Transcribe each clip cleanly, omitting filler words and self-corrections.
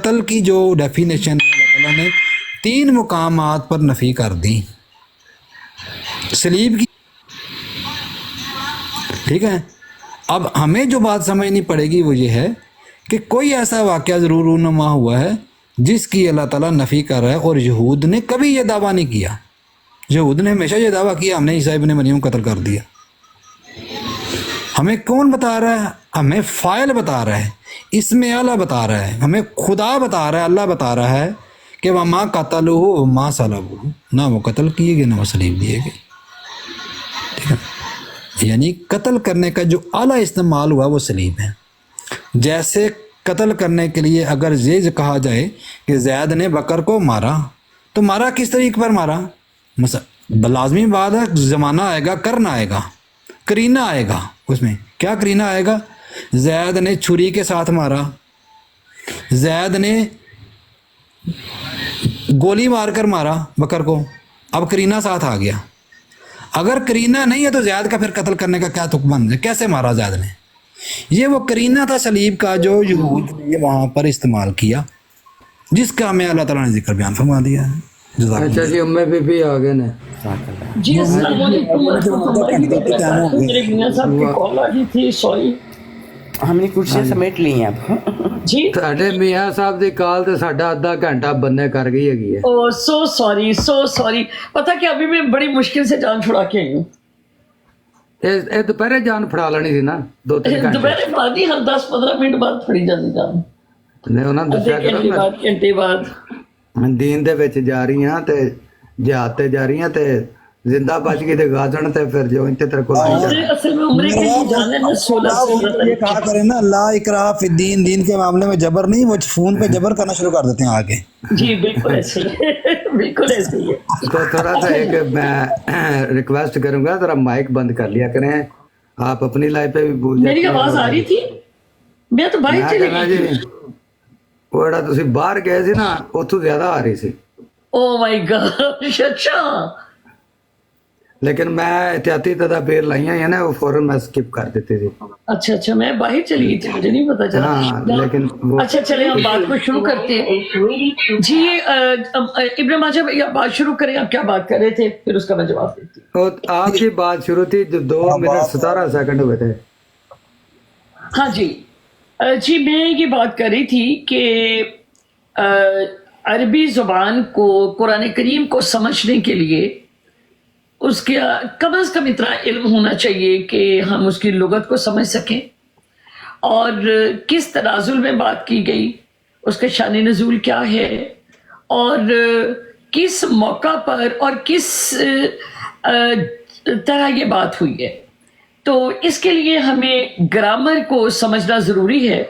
قتل کی جو ڈیفینیشن ہے اللہ تعالیٰ نے 3 مقامات پر نفی کر دی سلیب کی. ٹھیک ہے. اب ہمیں جو بات سمجھنی پڑے گی وہ یہ ہے کہ کوئی ایسا واقعہ ضرور رونما ہوا ہے جس کی اللہ تعالیٰ نفی کر رہا ہے، اور یہود نے کبھی یہ دعویٰ نہیں کیا. یہود نے ہمیشہ یہ دعویٰ کیا ہم نے عیسیٰ ابن مریم قتل کر دیا. ہمیں کون بتا رہا ہے؟ ہمیں فاعل بتا رہا ہے، اسم اعلیٰ بتا رہا ہے، ہمیں خدا بتا رہا ہے، اللہ بتا رہا ہے کہ وما قتلوہ وما صلبوہ، نہ وہ قتل کیے گئے نہ وہ صلیب دیے گئے. ٹھیک ہے. یعنی قتل کرنے کا جو اعلیٰ استعمال ہوا وہ صلیب ہے. جیسے قتل کرنے کے لیے اگر یہ کہا جائے کہ زید نے بکر کو مارا تو مارا کس طریقے پر مارا؟ لازمی بات ہے زمانہ آئے گا، کرنا آئے گا، کرینہ آئے گا. اس میں کیا کرینہ آئے گا؟ زید نے چھری کے ساتھ مارا، زید نے گولی مار کر مارا بکر کو. اب کرینہ ساتھ آ گیا. اگر کرینہ نہیں ہے تو زید کا پھر قتل کرنے کا کیا حکم ہے؟ کیسے مارا زید نے؟ یہ وہ کرینہ تھا صلیب کا جو یہود نے وہاں پر استعمال کیا، جس کا ہمیں اللہ تعالیٰ نے ذکر بیان فرما دیا ہے. اچھا جی ام بی بی آ گئے نا جی السلام علیکم میرے میاں صاحب کی کال آ گئی تھی، سوری ہم نے کچھ سمیٹ لی ہیں اب. جی ساڈے میاں صاحب دی کال تے ساڈا آدھا گھنٹہ بندے کر گئی ہے. او سو سوری پتہ کہ ابھی میں بڑی مشکل سے جان چھڑا کے آئی ہوں. یہ دوپہرے جان پھڑا لینی تھی نا 2-3 گھنٹے. دوپہر بعد ہی ہر 10-15 منٹ بعد پھڑی جاتی جان، نہیں انہاں دسیا گھنٹے کرو بعد گھنٹے بعد. میں دین دے وچ جا رہی ہاں تے جہاد تے جا رہی ہاں تے زندہ بچ گئی تے غازن تے پھر جو انتے تیرے کو اصل میں عمرے کے لیے جانا ہے نا 16 یہ کہا کریں نا لا اکراہ فی الدین، دین کے معاملے میں جبر نہیں، وہ فون پہ جبر کرنا شروع کر دیتے ہیں آگے. جی بالکل ایسے ہی بالکل ایسے ہی ہے. تو تھوڑا سا ایک میں ریکویسٹ کروں گا ذرا مائک بند کر لیا کریں، آپ اپنی لائف پہ بھی بھول جاتے میری آواز آ رہی تھی؟ میں تو باہر چلی گئی جی وہ جڑا تسی باہر گئے سی نا اتھوں زیادہ آ رہی سی. او مائی گاڈ. اچھا لیکن میں احتیاطی تدابیر لائیاں ہیں نا وہ فوراً میں سکپ کر دیتی تھی. اچھا میں باہر چلی گئی تھی، مجھے نہیں پتا چلا. ہاں لیکن وہ اچھا چلیں ہم بات کو شروع کرتے ہیں. جی ابن ماجہ بھائی آپ بات شروع کریں، آپ کیا بات کر رہے تھے پھر اس کا میں جواب دیتی ہوں. آپ کی بات شروع تھی جو 2 منٹ 17 سیکنڈ ہوئے تھے. ہاں جی میں یہ بات کر رہی تھی کہ عربی زبان کو، قرآن کریم کو سمجھنے کے لیے اس کے کم از کم اتنا علم ہونا چاہیے کہ ہم اس کی لغت کو سمجھ سکیں، اور کس تنازل میں بات کی گئی، اس کا شان نزول کیا ہے، اور کس موقع پر اور کس طرح یہ بات ہوئی ہے. تو اس کے لیے ہمیں گرامر کو سمجھنا ضروری ہے.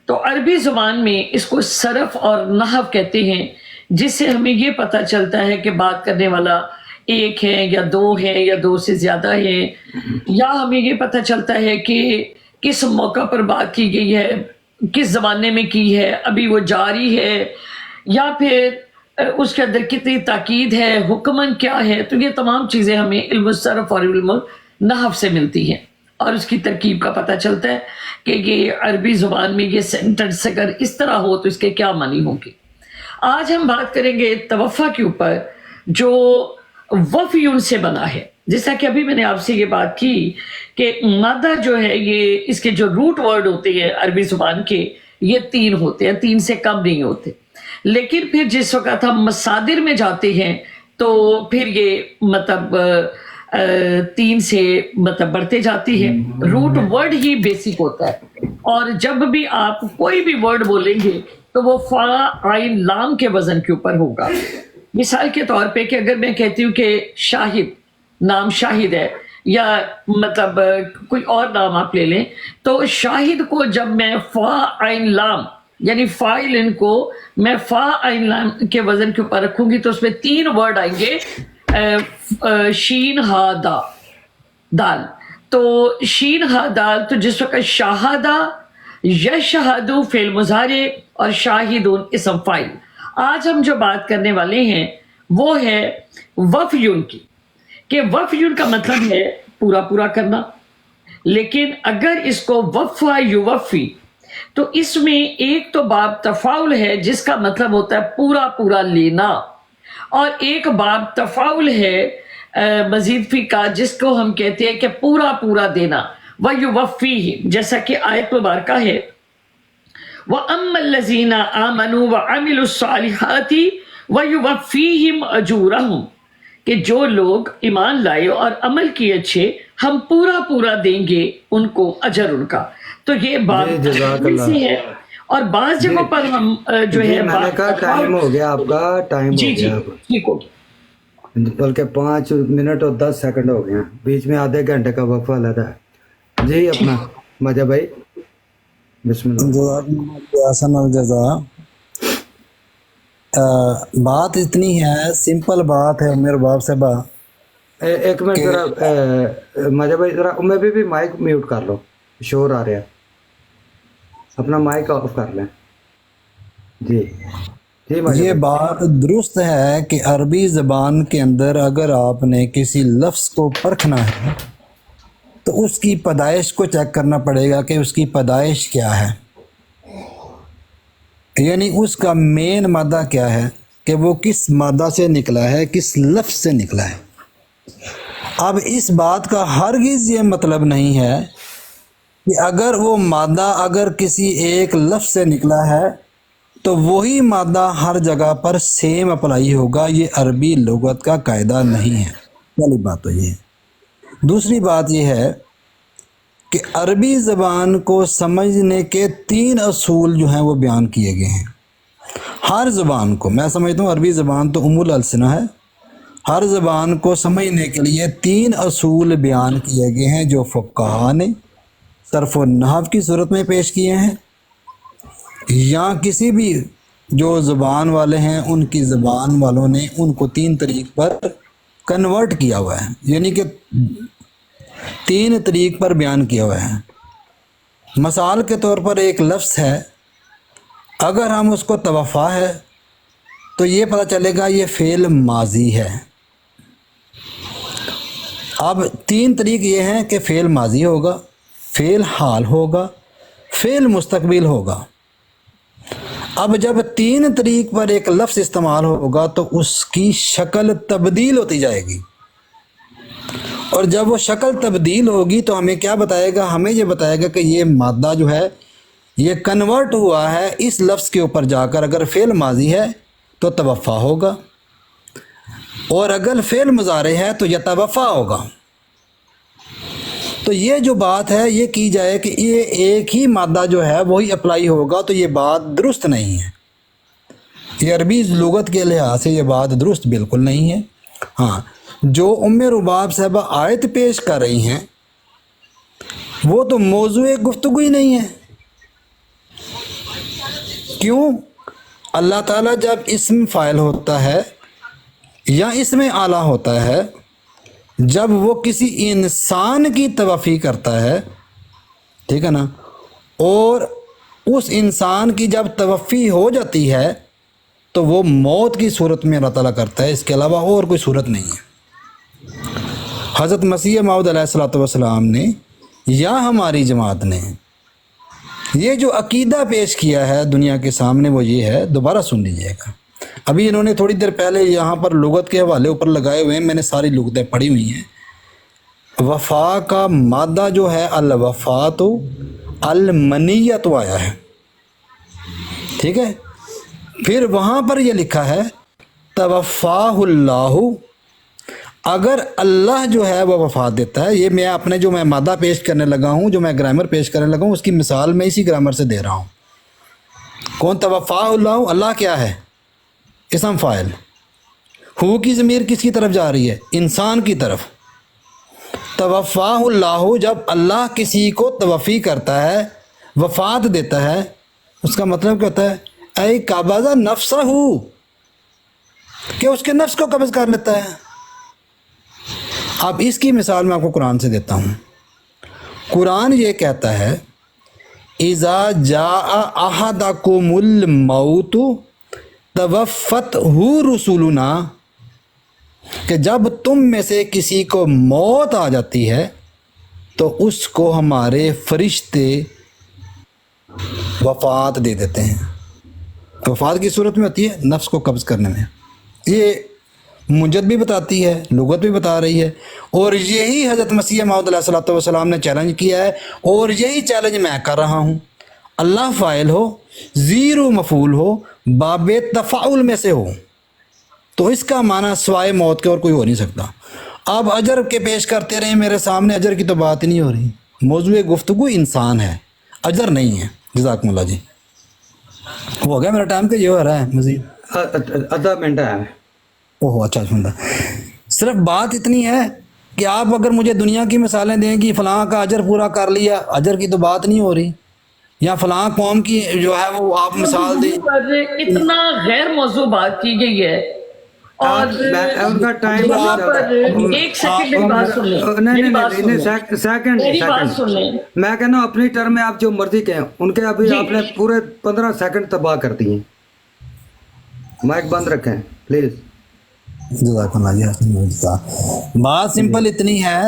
تو عربی زبان میں اس کو صرف اور نحو کہتے ہیں، جس سے ہمیں یہ پتہ چلتا ہے کہ بات کرنے والا ایک ہے یا 2 ہے یا 2 سے زیادہ ہے، یا ہمیں یہ پتہ چلتا ہے کہ کس موقع پر بات کی گئی ہے، کس زمانے میں کی ہے، ابھی وہ جاری ہے، یا پھر اس کے اندر کتنی تاکید ہے، حکمن کیا ہے. تو یہ تمام چیزیں ہمیں علم الصرف اور علم نحو سے ملتی ہیں، اور اس کی ترکیب کا پتہ چلتا ہے کہ یہ عربی زبان میں یہ سینٹنس اگر اس طرح ہو تو اس کے کیا معنی ہوں گے. آج ہم بات کریں گے توفع کے اوپر، جو وفیون سے بنا ہے. جیسا کہ ابھی میں نے آپ سے یہ بات کی کہ مادہ جو ہے یہ اس کے جو روٹ ورڈ ہوتے ہیں عربی زبان کے یہ 3 ہوتے ہیں، 3 سے کم نہیں ہوتے. لیکن پھر جس وقت ہم مصادر میں جاتے ہیں تو پھر یہ مطلب 3 سے مطلب بڑھتے جاتی ہے. روٹ ورڈ ہی بیسک ہوتا ہے، اور جب بھی آپ کوئی بھی ورڈ بولیں گے تو وہ فا عین لام کے وزن کے اوپر ہوگا. مثال کے طور پہ کہ اگر میں کہتی ہوں کہ شاہد، نام شاہد ہے، یا مطلب کوئی اور نام آپ لے لیں، تو شاہد کو جب میں فا عین لام یعنی فاعل ان کو میں فا عین لام کے وزن کے اوپر رکھوں گی تو اس میں 3 ورڈ آئیں گے، شین ہا دا دال. تو شین ہا دال، تو جس وقت شاہدہ، یشہدو فعل مضارع اور شاہدون اسم فاعل. آج ہم جو بات کرنے والے ہیں وہ ہے وفیون کی، کہ وفیون کا مطلب ہے پورا کرنا. لیکن اگر اس کو وفا یوفی تو اس میں ایک تو باب تفاعل ہے جس کا مطلب ہوتا ہے پورا پورا لینا، اور ایک باب تفاعل ہے مزید فی کا جس کو ہم کہتے ہیں کہ پورا پورا دینا، وَيُوَفِّيهِمْ، جیسا کہ آیت مبارکہ ہے وَأَمَّا الَّذِينَ آمَنُوا وَعَمِلُوا الصَّالِحَاتِ وَيُوَفِّيهِمْ أَجُورَهُمْ، کہ جو لوگ ایمان لائے اور عمل کیے اچھے، ہم پورا پورا دیں گے ان کو اجر ان کا۔ تو یہ بات جی جزاک اللہ۔ سے ہے، اور بعض جگہوں پر ہم جو جی ہے میں نے کہا ٹائم ہو گیا آپ کا، ٹائم جی ہو جی گیا اب، ٹھیک ہو گیا۔ بلکہ 5 منٹ اور 10 سیکنڈ ہو گئے ہیں، بیچ میں آدھے گھنٹے کا وقفہ لیتا ہے۔ جی اپنا مجھے بھائی بسم اللہ۔ جزاکم اللہ احسن الجزا۔ بات اتنی ہے، سمپل بات ہے عمر باب صاحبہ۔ ایک منٹ ذرا مجھے بھائی ذرا میں بھی مائک میوٹ کر لو، شور آ رہا ہے، اپنا مائک آف کر لیں۔ جی جی مجھے یہ بھائی۔ بات درست ہے کہ عربی زبان کے اندر اگر آپ نے کسی لفظ کو پرکھنا ہے تو اس کی پیدائش کو چیک کرنا پڑے گا کہ اس کی پیدائش کیا ہے، یعنی اس کا مین مادہ کیا ہے، کہ وہ کس مادہ سے نکلا ہے، کس لفظ سے نکلا ہے۔ اب اس بات کا ہرگز یہ مطلب نہیں ہے کہ اگر وہ مادہ اگر کسی ایک لفظ سے نکلا ہے تو وہی مادہ ہر جگہ پر سیم اپلائی ہوگا۔ یہ عربی لغت کا قاعدہ نہیں ہے، پہلی بات تو یہ ہے۔ دوسری بات یہ ہے کہ عربی زبان کو سمجھنے کے 3 اصول جو ہیں وہ بیان کیے گئے ہیں۔ ہر زبان کو، میں سمجھتا ہوں عربی زبان تو ام الالسنہ ہے، ہر زبان کو سمجھنے کے لیے 3 اصول بیان کیے گئے ہیں جو فقہا نے صرف و نحو کی صورت میں پیش کیے ہیں، یا کسی بھی جو زبان والے ہیں ان کی زبان والوں نے ان کو 3 طریق پر کنورٹ کیا ہوا ہے، یعنی کہ 3 طریق پر بیان کیا ہوا ہے۔ مثال کے طور پر ایک لفظ ہے، اگر ہم اس کو توفع ہے تو یہ پتہ چلے گا یہ فعل ماضی ہے۔ اب 3 طریق یہ ہیں کہ فعل ماضی ہوگا، فعل حال ہوگا، فعل مستقبل ہوگا۔ اب جب 3 طریق پر ایک لفظ استعمال ہوگا تو اس کی شکل تبدیل ہوتی جائے گی، اور جب وہ شکل تبدیل ہوگی تو ہمیں کیا بتائے گا؟ ہمیں یہ بتائے گا کہ یہ مادہ جو ہے یہ کنورٹ ہوا ہے اس لفظ کے اوپر جا کر۔ اگر فعل ماضی ہے تو توفع ہوگا، اور اگر فعل مضارع ہے تو یتوفع ہوگا۔ تو یہ جو بات ہے یہ کی جائے کہ یہ ایک ہی مادہ جو ہے وہی اپلائی ہوگا، تو یہ بات درست نہیں ہے۔ یہ عربی لغت کے لحاظ سے یہ بات درست بالکل نہیں ہے۔ ہاں، جو ام رباب صاحبہ آیت پیش کر رہی ہیں وہ تو موضوع گفتگو ہی نہیں ہے۔ کیوں؟ اللہ تعالیٰ جب اسم فاعل ہوتا ہے یا اسم اعلیٰ ہوتا ہے، جب وہ کسی انسان کی توفی کرتا ہے، ٹھیک ہے نا، اور اس انسان کی جب توفی ہو جاتی ہے تو وہ موت کی صورت میں اللہ تعالیٰ کرتا ہے، اس کے علاوہ اور کوئی صورت نہیں ہے۔ حضرت مسیح موعود علیہ الصلوۃ والسلام نے یا ہماری جماعت نے یہ جو عقیدہ پیش کیا ہے دنیا کے سامنے وہ یہ ہے، دوبارہ سن لیجیے گا۔ ابھی انہوں نے تھوڑی دیر پہلے یہاں پر لغت کے حوالے اوپر لگائے ہوئے ہیں، میں نے ساری لغتیں پڑھی ہوئی ہیں۔ وفا کا مادہ جو ہے الوفات المنیت آیا ہے، ٹھیک ہے۔ پھر وہاں پر یہ لکھا ہے توفاہ اللہ، اگر اللہ جو ہے وہ وفات دیتا ہے۔ یہ میں اپنے جو میں مادہ پیش کرنے لگا ہوں، جو میں گرامر پیش کرنے لگا ہوں، اس کی مثال میں اسی گرامر سے دے رہا ہوں۔ کون توفاہ اللہ؟ اللہ کیا ہے؟ اسم فاعل۔ ہو کی ضمیر کس کی طرف جا رہی ہے؟ انسان کی طرف۔ توفاہ اللہ، جب اللہ کسی کو توفی کرتا ہے، وفات دیتا ہے، اس کا مطلب کیا ہوتا ہے؟ اے قبض نفسہ، کہ اس کے نفس کو قبض کر لیتا ہے۔ اب اس کی مثال میں آپ کو قرآن سے دیتا ہوں۔ قرآن یہ کہتا ہے اذا جاء احدکم الموت توفتہ رسولنا، کہ جب تم میں سے کسی کو موت آ جاتی ہے تو اس کو ہمارے فرشتے وفات دے دیتے ہیں. وفات کی صورت میں ہوتی ہے نفس کو قبض کرنے میں. یہ مجد بھی بتاتی ہے، لغت بھی بتا رہی ہے، اور یہی حضرت مسیح موعود علیہ الصلوۃ والسلام نے چیلنج کیا ہے، اور یہی چیلنج میں کر رہا ہوں. اللہ فاعل ہو، زیرو مفعول ہو، باب تفاعل میں سے ہو، تو اس کا معنی سوائے موت کے اور کوئی ہو نہیں سکتا. آپ اجر کے پیش کرتے رہیں میرے سامنے، اجر کی تو بات ہی نہیں ہو رہی. موضوع گفتگو انسان ہے، اجر نہیں ہے. جزاکم اللہ جی. ہو گیا میرا ٹائم کہ یہ ہو رہا ہے مزید؟ آدھا منٹ ہے. اوہ اچھا سنتا. صرف بات اتنی ہے کہ آپ اگر مجھے دنیا کی مثالیں دیں کہ فلاں کا اجر پورا کر لیا، اجر کی تو بات نہیں ہو رہی. یا فلاں قوم کی جو ہے وہ آپ مثال دیں. پر اتنا غیر موضوع بات کی گئی ہے. اور ان کا ٹائم یہاں پر ایک سیکنڈ میری بات سن لیں. میری بات سن لیں. سیکنڈ میری بات سن لیں. میں کہنا ہوں اپنی ٹرم میں آپ جو مرضی کہیں، ان کے ابھی آپ نے پورے 15 سیکنڈ تباہ کر دیے. مائک بند رکھیں پلیز. جزاک اللہ جی. بات سمپل اتنی ہے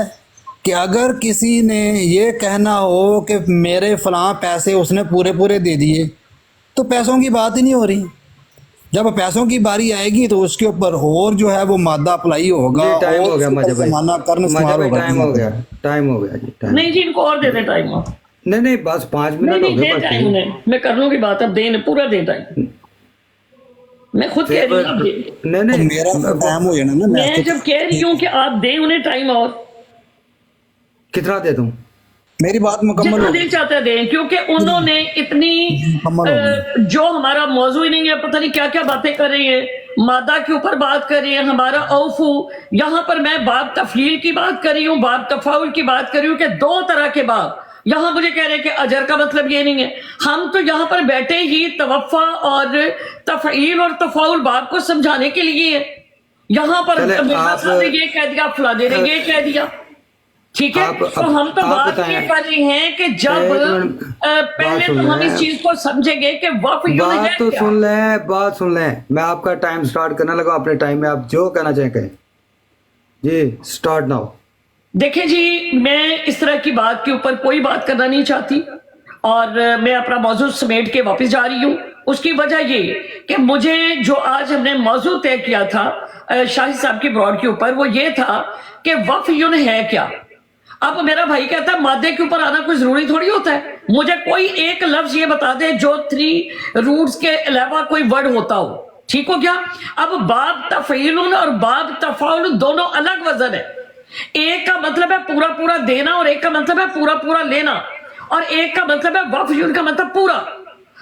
کہ اگر کسی نے یہ کہنا ہو کہ میرے فلاں پیسے اس نے پورے دے دیے، تو پیسوں کی بات ہی نہیں ہو رہی. جب پیسوں کی باری آئے گی تو اس کے اوپر اور جو ہے وہ مادہ اپلائی ہوگا. ٹائم ہو گیا مجھے بھائی، ٹائم ہو گیا جی. نہیں جی، ان کو اور دے دیں ٹائم. نہیں بس 5 منٹ ہو گئے. ٹائم انہیں میں کر لوں گی بات. اب دیں، پورا دیں ٹائم. میں خود کہہ رہی ہوں نہیں میرا ٹائم ہو جانا نا. میں جب کہہ رہی ہوں کہ آپ دیں انہیں ٹائم. اور کتنا دے دوں؟ میری بات مکمل جتنا ہو دل چاہتا ہے دیں، کیونکہ انہوں نے اتنی جو ہمارا موضوع ہی نہیں ہے، پتہ نہیں کیا کیا باتیں کر رہی ہیں. مادہ کے اوپر بات کر رہی ہیں، ہمارا اوفو. یہاں پر میں باب تفعیل کی بات کر رہی ہوں، باب تفاعل کی بات کر رہی ہوں کہ 2 طرح کے باب. یہاں مجھے کہہ رہے ہیں کہ اجر کا مطلب یہ نہیں ہے. ہم تو یہاں پر بیٹھے ہی توفع اور تفعیل اور تفاعل باب کو سمجھانے کے لیے ہے. یہاں پر مرزا صاحب نے یہ کہہ دیا، فلاں نے یہ کہہ دیا. ٹھیک ہے، تو ہم تو بات یہ کر رہے ہیں کہ جب پہلے تو ہم اس چیز کو سمجھیں گے کہ وفد بات تو سن لیں. میں آپ کا ٹائم سٹارٹ کرنے لگا. اپنے ٹائم میں آپ جو کہنا چاہیں کہیں جی. Start now. دیکھیں جی، میں اس طرح کی بات کے اوپر کوئی بات کرنا نہیں چاہتی، اور میں اپنا موضوع سمیٹ کے واپس جا رہی ہوں. اس کی وجہ یہ کہ مجھے جو آج ہم نے موضوع طے کیا تھا شاہد صاحب کی براڈ کے اوپر، وہ یہ تھا کہ وفد ہے کیا. اب میرا بھائی کہتا ہے مادے کے اوپر آنا کوئی ضروری تھوڑی ہوتا ہے. مجھے کوئی ایک لفظ یہ بتا دے جو 3 روٹس کے علاوہ کوئی ورڈ ہوتا ہو. ٹھیک ہو گیا. اب باب تفعیل اور باب تفاعل دونوں الگ وزن ہے. ایک کا مطلب ہے پورا دینا، اور ایک کا مطلب ہے پورا لینا، اور ایک کا مطلب ہے وفد کا مطلب پورا.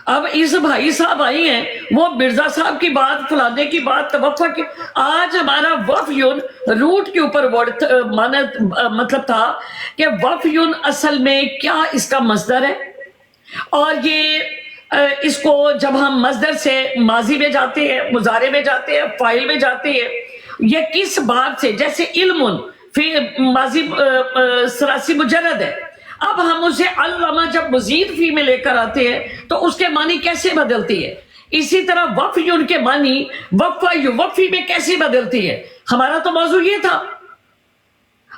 اب اس بھائی صاحب آئی ہیں، وہ مرزا صاحب کی بات، فلانے کی بات، توفع کی. آج ہمارا وفد روٹ کے اوپر ورڈ مطلب تھا کہ وفد اصل میں کیا اس کا مصدر ہے. اور یہ اس کو جب ہم مصدر سے ماضی میں جاتے ہیں، مضارع میں جاتے ہیں، فاعل میں جاتے ہیں، یہ کس بات سے، جیسے علم فی ماضی ثلاثی مجرد ہے. اب ہم اسے علامہ جب مزید فی میں لے کر آتے ہیں تو اس کے معنی کیسے بدلتی ہے. اسی طرح وفی کے معنی وفا یوفی میں کیسے بدلتی ہے. ہمارا تو موضوع یہ تھا.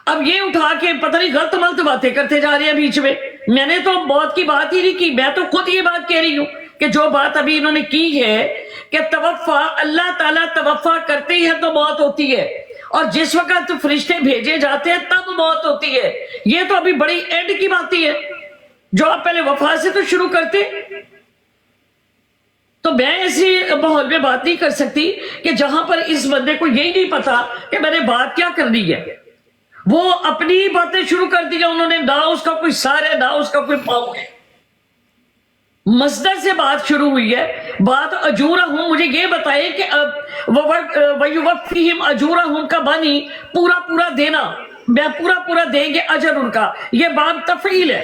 اب یہ اٹھا کے پتہ نہیں غلط ملت باتیں کرتے جا رہے ہیں بیچ میں. میں نے تو موت کی بات ہی نہیں کی. میں تو خود یہ بات کہہ رہی ہوں کہ جو بات ابھی انہوں نے کی ہے کہ توفع، اللہ تعالیٰ توفع کرتے ہی ہے تو موت ہوتی ہے، اور جس وقت فرشتے بھیجے جاتے ہیں تب موت ہوتی ہے. یہ تو ابھی بڑی اینڈ کی بات ہی ہے، جو آپ پہلے وفا سے تو شروع کرتے. تو میں ایسی ماحول میں بات نہیں کر سکتی کہ جہاں پر اس بندے کو یہی نہیں پتا کہ میں نے بات کیا کرنی ہے. وہ اپنی باتیں شروع کر دیا انہوں نے، نہ اس کا کوئی سار ہے، نہ اس کا کوئی پاؤں ہے. مصدر سے بات شروع ہوئی ہے. بات اجورہم، مجھے یہ بتائیں کہ وَيُوَفِّيهِمْ أَجُورَهُمْ کا معنی پورا دینا، میں پورا دیں گے اجر ان کا. یہ باب تفعیل ہے،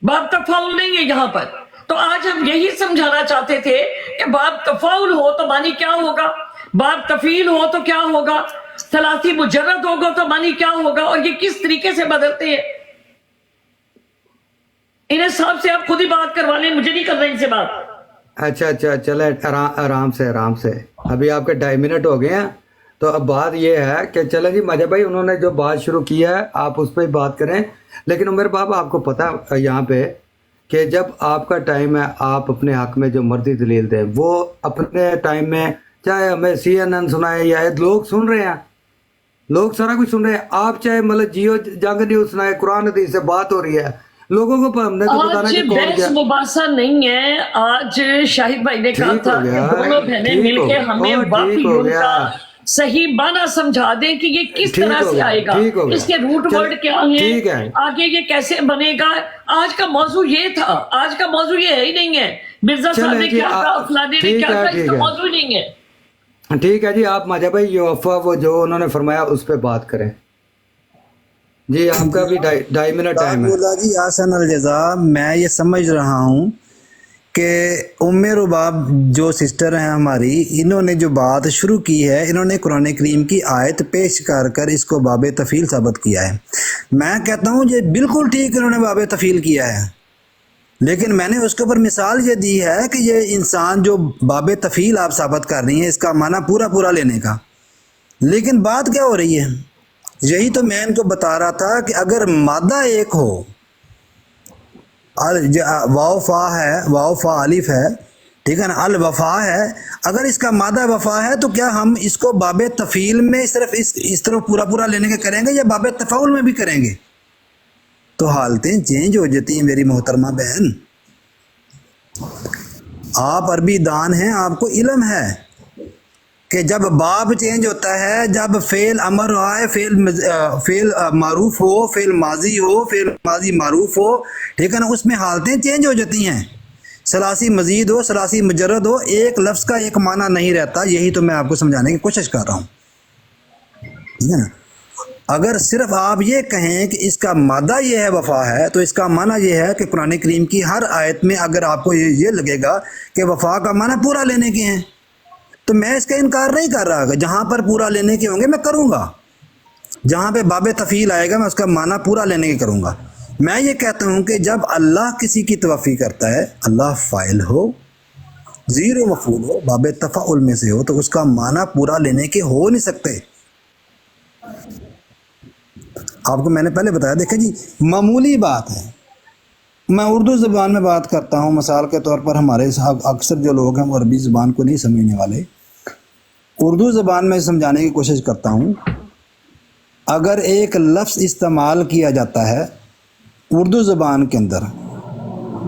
باب تفاعل نہیں ہے یہاں پر. تو آج ہم یہی سمجھانا چاہتے تھے کہ باب تفاعل ہو تو معنی کیا ہوگا، باب تفعیل ہو تو کیا ہوگا، ثلاثی مجرد ہوگا تو معنی کیا ہوگا، اور یہ کس طریقے سے بدلتے ہیں. انہیں صاحب سے آپ خود ہی بات کروا لیں، مجھے نہیں کرنا ان سے بات. اچھا چلے آرام سے. ابھی آپ کے 2.5 منٹ ہو گئے ہیں. تو اب بات یہ ہے کہ چلیں جی مجھے بھائی انہوں نے جو بات شروع کی ہے آپ اس پہ بات کریں. لیکن عمر باب آپ کو پتہ یہاں پہ کہ جب آپ کا ٹائم ہے آپ اپنے حق میں جو مرضی دلیل دیں، وہ اپنے ٹائم میں چاہے ہمیں CNN سنائے یا لوگ سن رہے ہیں، لوگ سارا کچھ سن رہے ہیں، آپ چاہے مطلب جیو جنگ نیوز سنائے، قرآن حدیث سے بات ہو رہی ہے، لوگوں کو ہم نے تو بتانا آج کہ کون بحث کیا. مباحثہ نہیں ہے. آج شاہد بھائی نے کہا ٹھیک تھا ہو کہ گیا، دونوں بہنیں ٹھیک مل ہو کے گیا، ہمیں وقف ٹھیک ہو یون گیا، کا صحیح معنی سمجھا دیں کہ یہ کس ٹھیک طرح ہو سے گیا، آئے گا، ٹھیک ہو گیا. اس کے روٹ چل ورڈ کیا ہیں، ٹھیک ہے، آگے یہ کیسے بنے گا. آج کا موضوع یہ تھا، آج کا موضوع یہ ہے ہی نہیں ہے مرزا صاحب چلیں نے جی کیا کہا، فلانے نے ٹھیک کیا ہے، کہا، اس ٹھیک کا ہے، موضوع ہی نہیں ہے. ٹھیک ہے جی. آپ ماجا بھائی یہ افواہ وہ جو انہوں نے فرمایا اس پہ بات کریں. جی آپ کا بھی 2.5 منٹ ٹائم ہے. اللہ جی آسن الجزا. میں یہ سمجھ رہا ہوں کہ ام رباب جو سسٹر ہیں ہماری، انہوں نے جو بات شروع کی ہے، انہوں نے قرآن کریم کی آیت پیش کر اس کو باب تفیل ثابت کیا ہے. میں کہتا ہوں یہ بالکل ٹھیک انہوں نے باب تفیل کیا ہے، لیکن میں نے اس کے اوپر مثال یہ دی ہے کہ یہ انسان جو باب تفیل آپ ثابت کر رہی ہیں اس کا معنی پورا لینے کا، لیکن بات کیا ہو رہی ہے؟ یہی تو میں ان کو بتا رہا تھا کہ اگر مادہ ایک ہو، واو فا ہے، واو فا الف ہے، ٹھیک ہے نا، الوفا ہے، اگر اس کا مادہ وفا ہے تو کیا ہم اس کو باب تفیل میں صرف اس طرح پورا لینے کے کریں گے یا باب تفاول میں بھی کریں گے؟ تو حالتیں چینج ہو جاتی ہیں میری محترمہ بہن. آپ عربی دان ہیں، آپ کو علم ہے کہ جب باب چینج ہوتا ہے، جب فعل امر آئے، فعل معروف ہو، فعل ماضی ہو، فعل ماضی معروف ہو، ٹھیک ہے نا، اس میں حالتیں چینج ہو جاتی ہیں. ثلاثی مزید ہو، ثلاثی مجرد ہو، ایک لفظ کا ایک معنی نہیں رہتا. یہی تو میں آپ کو سمجھانے کی کوشش کر رہا ہوں، ٹھیک ہے نا. اگر صرف آپ یہ کہیں کہ اس کا مادہ یہ ہے وفا ہے، تو اس کا معنی یہ ہے کہ قرآن کریم کی ہر آیت میں اگر آپ کو یہ لگے گا کہ وفا کا معنی پورا لینے کے ہیں، تو میں اس کا انکار نہیں کر رہا کہ جہاں پر پورا لینے کے ہوں گے میں کروں گا، جہاں پہ باب تفیل آئے گا میں اس کا معنی پورا لینے کے کروں گا. میں یہ کہتا ہوں کہ جب اللہ کسی کی توفی کرتا ہے، اللہ فاعل ہو، زیرو مفعول ہو، باب تفاعل میں سے ہو، تو اس کا معنی پورا لینے کے ہو نہیں سکتے. آپ کو میں نے پہلے بتایا، دیکھیں جی معمولی بات ہے، میں اردو زبان میں بات کرتا ہوں، مثال کے طور پر ہمارے اکثر جو لوگ ہیں وہ عربی زبان کو نہیں سمجھنے والے، اردو زبان میں سمجھانے کی کوشش کرتا ہوں. اگر ایک لفظ استعمال کیا جاتا ہے اردو زبان کے اندر،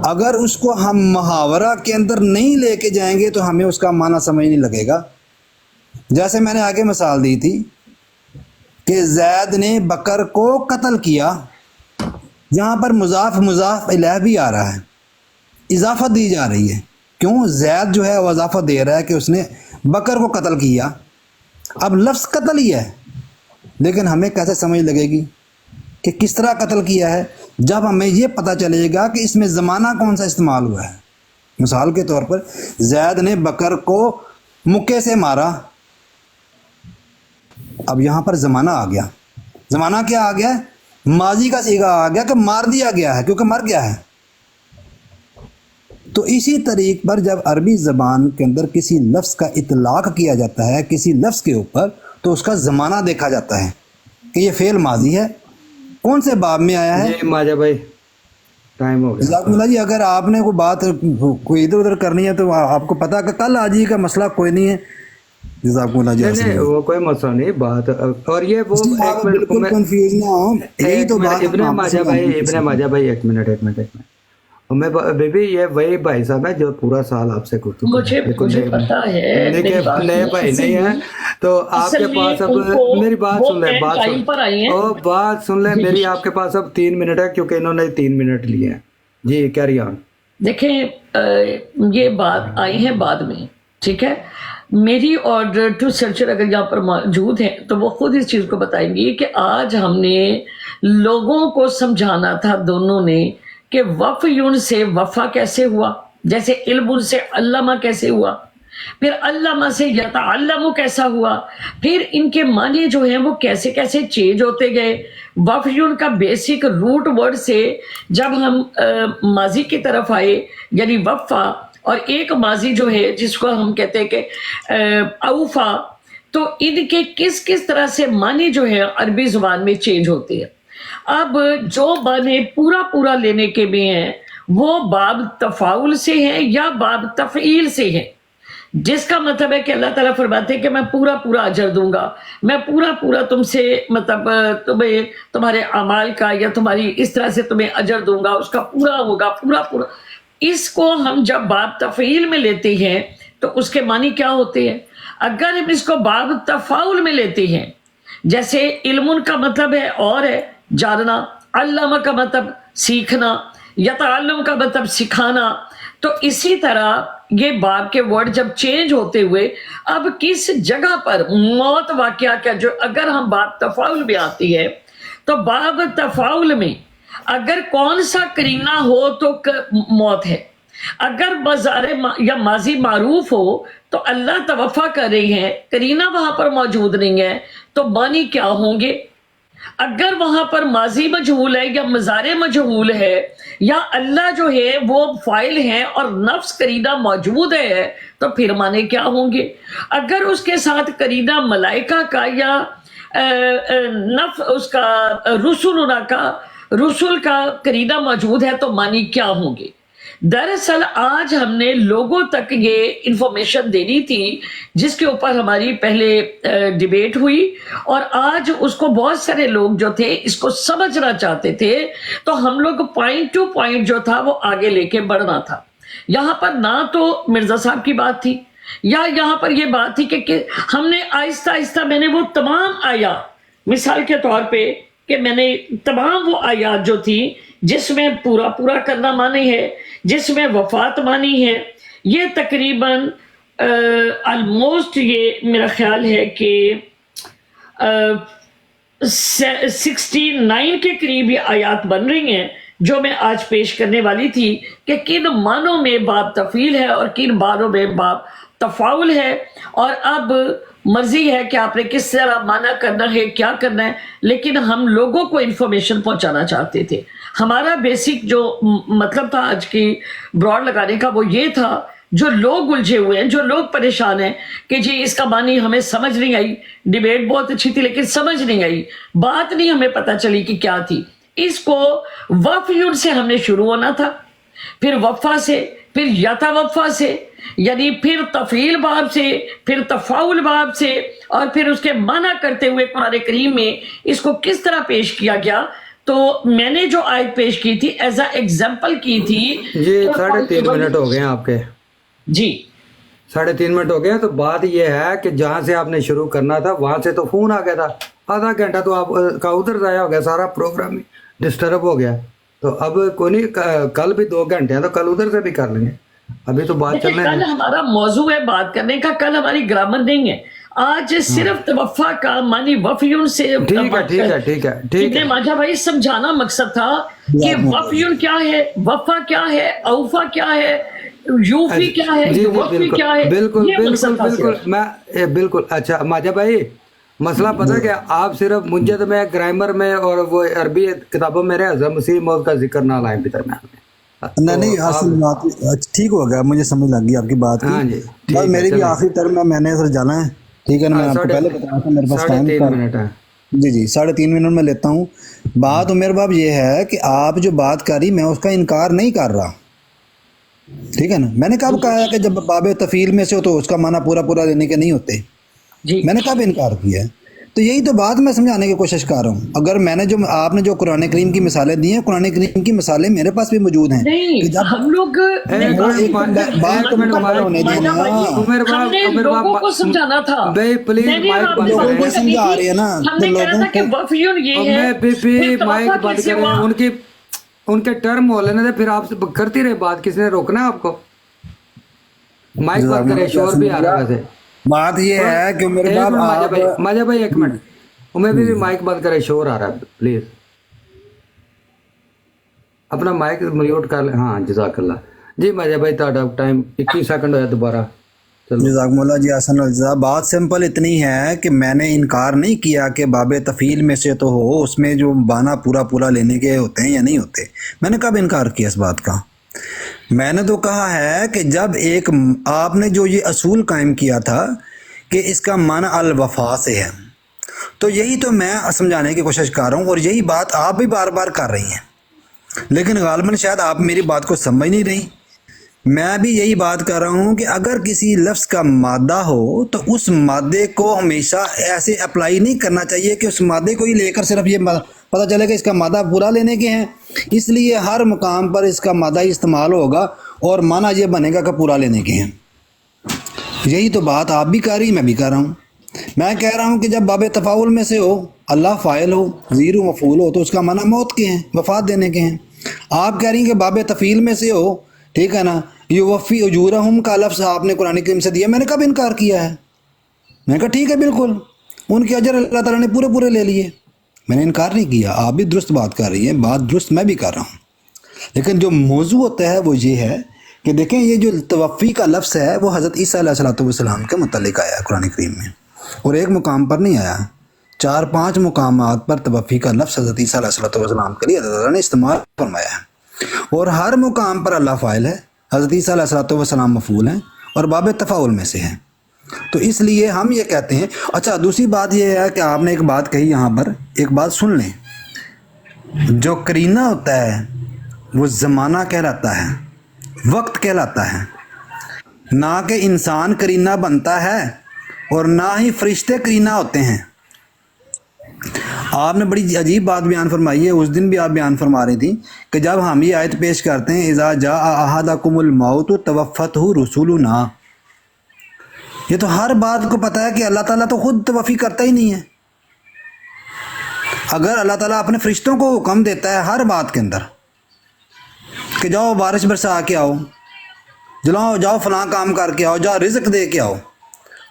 اگر اس کو ہم محاورہ کے اندر نہیں لے کے جائیں گے تو ہمیں اس کا معنی سمجھ نہیں لگے گا. جیسے میں نے آگے مثال دی تھی کہ زید نے بکر کو قتل کیا، یہاں پر مضاف الیہ بھی آ رہا ہے، اضافت دی جا رہی ہے. کیوں؟ زید جو ہے وہ اضافت دے رہا ہے کہ اس نے بکر کو قتل کیا. اب لفظ قتل ہی ہے، لیکن ہمیں کیسے سمجھ لگے گی کہ کس طرح قتل کیا ہے؟ جب ہمیں یہ پتہ چلے گا کہ اس میں زمانہ کون سا استعمال ہوا ہے. مثال کے طور پر زید نے بکر کو مکے سے مارا، اب یہاں پر زمانہ آ گیا. زمانہ کیا آ گیا؟ ماضی کا صیغہ آ گیا کہ مار دیا گیا ہے، کیونکہ مر گیا ہے. تو اسی طریق پر جب عربی زبان کے اندر کسی لفظ کا اطلاق کیا جاتا ہے کسی لفظ کے اوپر، تو اس کا زمانہ دیکھا جاتا ہے کہ یہ فعل ماضی ہے، کون سے باب میں آیا ہے. جی ماجا بھائی ٹائم ہو گیا. جزاک اللہ جی. اگر آپ نے کوئی بات کوئی ادھر ادھر کرنی ہے تو آپ کو پتا کہ کل آج ہی کا مسئلہ کوئی نہیں ہے. جزاک اللہ جی. نہیں وہ کوئی مسئلہ نہیں بات. اور یہ وہ آپ بالکل کنفیوز نہ ہو، یہی تو بات ابن ماجا بھائی ایک منٹ. میں بی بی یہ وہی بھائی صاحب ہے جو پورا سال آپ سے گفتگو مجھے پتا ہے نئے بھائی نہیں ہیں. تو آپ کے پاس اب میری بات سن لیں، بات سن لیں میری. آپ کے پاس اب 3 منٹ ہے کیونکہ انہوں نے 3 منٹ لیے ہیں. جی کیری آن. دیکھیں یہ بات آئی ہے بعد میں، ٹھیک ہے. میری اور ٹو سرچر اگر یہاں پر موجود ہیں تو وہ خود اس چیز کو بتائیں گی کہ آج ہم نے لوگوں کو سمجھانا تھا دونوں نے کہ وفیون سے وفا کیسے ہوا، جیسے علم سے علامہ کیسے ہوا، پھر علامہ سے یتعلم کیسا ہوا، پھر ان کے معنی جو ہیں وہ کیسے کیسے چینج ہوتے گئے. وفیون کا بیسک روٹ ورڈ سے جب ہم ماضی کی طرف آئے یعنی وفا، اور ایک ماضی جو ہے جس کو ہم کہتے ہیں کہ اوفا، تو ان کے کس کس طرح سے معنی جو ہے عربی زبان میں چینج ہوتے ہیں. اب جو معنی پورا لینے کے بھی ہیں وہ باب تفاول سے ہے یا باب تفعیل سے ہے، جس کا مطلب ہے کہ اللہ تعالیٰ فرماتے ہیں کہ میں پورا پورا اجر دوں گا، میں پورا پورا تم سے مطلب تمہیں تمہارے اعمال کا یا تمہاری اس طرح سے تمہیں اجر دوں گا، اس کا پورا ہوگا پورا پورا۔ اس کو ہم جب باب تفعیل میں لیتے ہیں تو اس کے معنی کیا ہوتے ہیں؟ اگر ہم اس کو باب تفاول میں لیتے ہیں، جیسے علم کا مطلب ہے اور ہے جاننا، علم کا مطلب سیکھنا، یتعلم کا مطلب سکھانا، تو اسی طرح یہ باب کے ورڈ جب چینج ہوتے ہوئے اب کس جگہ پر موت واقعہ کا جو اگر ہم باب تفاول میں آتی ہے تو باب تفاول میں اگر کون سا کرینہ ہو تو موت ہے، اگر مضارع یا ماضی معروف ہو تو اللہ توفع کر رہے ہیں، کرینہ وہاں پر موجود نہیں ہے تو معنی کیا ہوں گے؟ اگر وہاں پر ماضی مجہول ہے یا مضارع مجہول ہے یا اللہ جو ہے وہ فاعل ہیں اور نفس کرینہ موجود ہے تو پھر معنی کیا ہوں گے؟ اگر اس کے ساتھ کرینہ ملائکہ کا یا نفس اس کا رسول کا کرینہ موجود ہے تو معنی کیا ہوں گے؟ دراصل آج ہم نے لوگوں تک یہ انفارمیشن دینی تھی جس کے اوپر ہماری پہلے ڈیبیٹ ہوئی، اور آج اس کو بہت سارے لوگ جو تھے اس کو سمجھنا چاہتے تھے، تو ہم لوگ پوائنٹ ٹو پوائنٹ جو تھا وہ آگے لے کے بڑھنا تھا۔ یہاں پر نہ تو مرزا صاحب کی بات تھی یا یہاں پر یہ بات تھی کہ ہم نے آہستہ آہستہ میں نے وہ تمام آیات مثال کے طور پہ کہ میں نے تمام وہ آیات جو تھی جس میں پورا پورا کرنا معنی ہے، جس میں وفات معنی ہے، یہ تقریباً آلموسٹ یہ میرا خیال ہے کہ 69 کے قریب یہ آیات بن رہی ہیں جو میں آج پیش کرنے والی تھی کہ کن معنوں میں باب تفعیل ہے اور کن معنوں میں باب تفاول ہے، اور اب مرضی ہے کہ آپ نے کس طرح معنی کرنا ہے، کیا کرنا ہے، لیکن ہم لوگوں کو انفارمیشن پہنچانا چاہتے تھے۔ ہمارا بیسک جو مطلب تھا آج کی براڈ لگانے کا وہ یہ تھا، جو لوگ الجھے ہوئے ہیں، جو لوگ پریشان ہیں کہ جی اس کا معنی ہمیں سمجھ نہیں آئی، ڈیبیٹ بہت اچھی تھی لیکن سمجھ نہیں آئی، بات نہیں ہمیں پتہ چلی کہ کیا تھی۔ اس کو وفیون سے ہم نے شروع ہونا تھا، پھر وفا سے، پھر یتوفا سے، یعنی پھر تفعیل باب سے، پھر تفاول باب سے، اور پھر اس کے معنی کرتے ہوئے قرآن کریم میں اس کو کس طرح پیش کیا گیا۔ تو میں نے جو آیت پیش کی تھی ایز اے ایگزامپل کی تھی جی 3.5 منٹ ہو گئے ہیں آپ کے، جی 3.5 منٹ ہو گئے، تو بات یہ ہے کہ جہاں سے آپ نے شروع کرنا تھا وہاں سے تو فون آ گیا تھا، آدھا گھنٹہ تو آپ کا ادھر ضائع ہو گیا، سارا پروگرام ڈسٹرب ہو گیا۔ تو اب کوئی نہیں، کل بھی 2 گھنٹے ہیں تو کل ادھر سے بھی کر لیں گے، ابھی تو بات چلنے کل ہمارا موضوع ہے بات کرنے کا، کل ہماری گرامر نہیں ہے، آج صرف توفع کا معنی وفیون سے ٹھیک ہے ماجھا بھائی سمجھانا مقصد تھا کہ وفیون کیا ہے، وفا کیا ہے، اوفا کیا ہے، یوفی کیا ہے، یوفی کیا ہے، بالکل یہ مقصد تھا صرف۔ میں بالکل اچھا ماجھا بھائی، مسئلہ پتہ کہ آپ صرف منجد میں، گرامر میں اور وہ عربی کتابوں میں رہے، حضرت مسیح موت کا ذکر نہ لائیں بھی درمیان میں۔ نہیں اصل بات ٹھیک ہو گیا، مجھے سمجھ لگ گئی آپ کی بات ہاں جی کی، بس میری بھی آخری ٹرم میں نے سر جانا ہے، ٹھیک ہے نا، میں آپ کو پہلے بتایا تھا میرے پاس ٹائم 3.5 منٹ ہے۔ جی 3.5 منٹ میں لیتا ہوں۔ بات عمر باب یہ ہے کہ آپ جو بات کری میں اس کا انکار نہیں کر رہا، ٹھیک ہے نا۔ میں نے کب کہا ہے کہ جب باب تفعیل میں سے ہو تو اس کا معنی پورا پورا لینے کے نہیں ہوتے، میں نے کب انکار کیا ہے؟ تو یہی تو بات میں سمجھانے کی کوشش کر رہا ہوں۔ اگر میں نے جو آپ نے جو قرآن کریم کی مثالیں دی ہیں، قرآن کریم کی مثالیں میرے پاس بھی موجود ہیں، نہیں ہم لوگ لوگوں کو سمجھانا تھا، لوگوں کو سمجھا رہے ہیں نا، ہم نے کہا تھا کہ وفیون یہ ہے، مائک بند کریں، ان کے ٹرم ہو لینے دے، پھر آپ کرتی رہے بات، کس نے روکنا ہے آپ کو؟ مائک بند کریں، شور بھی آ رہا ہے۔ بات یہ ہے کہ میرے باپ ماجھا بھائی 1 منٹ، میں بھی مائک بند کرے، شور آ رہا ہے، پلیز اپنا مائک میوٹ کر لیں۔ ہاں جزاک اللہ جی ماجھا بھائی، تہاڈا ٹائم 21 سیکنڈ ہویا دوبارہ، جزاکم اللہ جی احسن الجزا۔ بات سمپل اتنی ہے کہ میں نے انکار نہیں کیا کہ باب تفعیل میں سے تو ہو، اس میں جو معنی پورا پورا لینے کے ہوتے ہیں یا نہیں ہوتے، میں نے کب انکار کیا اس بات کا؟ میں نے تو کہا ہے کہ جب ایک آپ نے جو یہ اصول قائم کیا تھا کہ اس کا معنی الوفا سے ہے، تو یہی تو میں سمجھانے کی کوشش کر رہا ہوں، اور یہی بات آپ بھی بار بار کر رہی ہیں لیکن غالباً شاید آپ میری بات کو سمجھ نہیں رہی. میں بھی یہی بات کر رہا ہوں کہ اگر کسی لفظ کا مادہ ہو تو اس مادے کو ہمیشہ ایسے اپلائی نہیں کرنا چاہیے کہ اس مادے کو ہی لے کر صرف یہ پتہ چلے کہ اس کا مادہ پورا لینے کے ہیں، اس لیے ہر مقام پر اس کا مادہ ہی استعمال ہوگا اور معنی یہ بنے گا کہ پورا لینے کے ہیں. یہی تو بات آپ بھی کر رہی میں بھی کر رہا ہوں. میں کہہ رہا ہوں کہ جب باب تفاعل میں سے ہو، اللہ فاعل ہو، ضمیر مفعول ہو، تو اس کا معنی موت کے ہیں، وفات دینے کے ہیں. آپ کہہ رہی ہیں کہ باب تفعیل میں سے ہو، ٹھیک ہے نا، یوفی اجورہم کا لفظ آپ نے قرآن کریم سے دیا. میں نے کب انکار کیا ہے؟ میں نے کہا ٹھیک ہے، بالکل ان کے اجر اللہ تعالیٰ نے پورے پورے لے لیے. میں نے انکار نہیں کیا. آپ بھی درست بات کر رہی ہیں، بات درست میں بھی کر رہا ہوں. لیکن جو موضوع ہوتا ہے وہ یہ ہے کہ دیکھیں یہ جو توفی کا لفظ ہے وہ حضرت عیسیٰ علیہ السلام کے متعلق آیا ہے قرآن کریم میں، اور ایک مقام پر نہیں آیا، 4-5 مقامات پر توفی کا لفظ حضرت عیسیٰ علیہ السلام کے لیے اللہ تعالیٰ نے استعمال فرمایا ہے. اور ہر مقام پر اللہ فاعل ہے، حضرت عیسیٰ علیہ السلام مفعول ہیں اور باب تفاعل میں سے ہیں. تو اس لیے ہم یہ کہتے ہیں. اچھا دوسری بات یہ ہے کہ آپ نے ایک بات کہی، یہاں پر ایک بات سن لیں. جو کرینہ ہوتا ہے وہ زمانہ کہلاتا ہے، وقت کہلاتا ہے. نہ کہ انسان کرینہ بنتا ہے اور نہ ہی فرشتے کرینہ ہوتے ہیں. آپ نے بڑی عجیب بات بیان فرمائی ہے، اس دن بھی آپ بیان فرما رہی تھی کہ جب ہم یہ آیت پیش کرتے ہیں اذا جاء احدکم الموت توفتہ رسولنا، یہ تو ہر بات کو پتہ ہے کہ اللہ تعالیٰ تو خود توفی کرتا ہی نہیں ہے. اگر اللہ تعالیٰ اپنے فرشتوں کو حکم دیتا ہے ہر بات کے اندر کہ جاؤ بارش برسا کے آؤ، جاؤ فلاں کام کر کے آؤ، جاؤ رزق دے کے آؤ.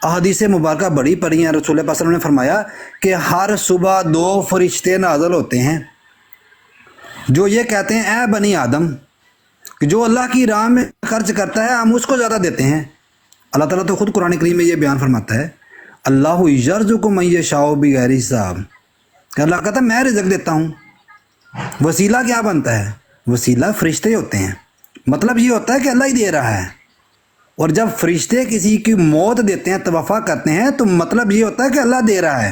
احادیث مبارکہ بڑی پڑھی ہیں. رسول پاک صلی اللہ علیہ وسلم نے فرمایا کہ ہر صبح 2 فرشتے نازل ہوتے ہیں جو یہ کہتے ہیں اے بنی آدم کہ جو اللہ کی راہ میں خرچ کرتا ہے ہم اس کو زیادہ دیتے ہیں. اللہ تعالیٰ تو خود قرآن کریم میں یہ بیان فرماتا ہے اللہ یرزق من یشاء بغیر حساب، کہ اللہ کہتا ہے میں رزق دیتا ہوں. وسیلہ کیا بنتا ہے؟ وسیلہ فرشتے ہوتے ہیں. مطلب یہ ہوتا ہے کہ اللہ ہی دے رہا ہے. اور جب فرشتے کسی کی موت دیتے ہیں، توفا کرتے ہیں، تو مطلب یہ ہوتا ہے کہ اللہ دے رہا ہے.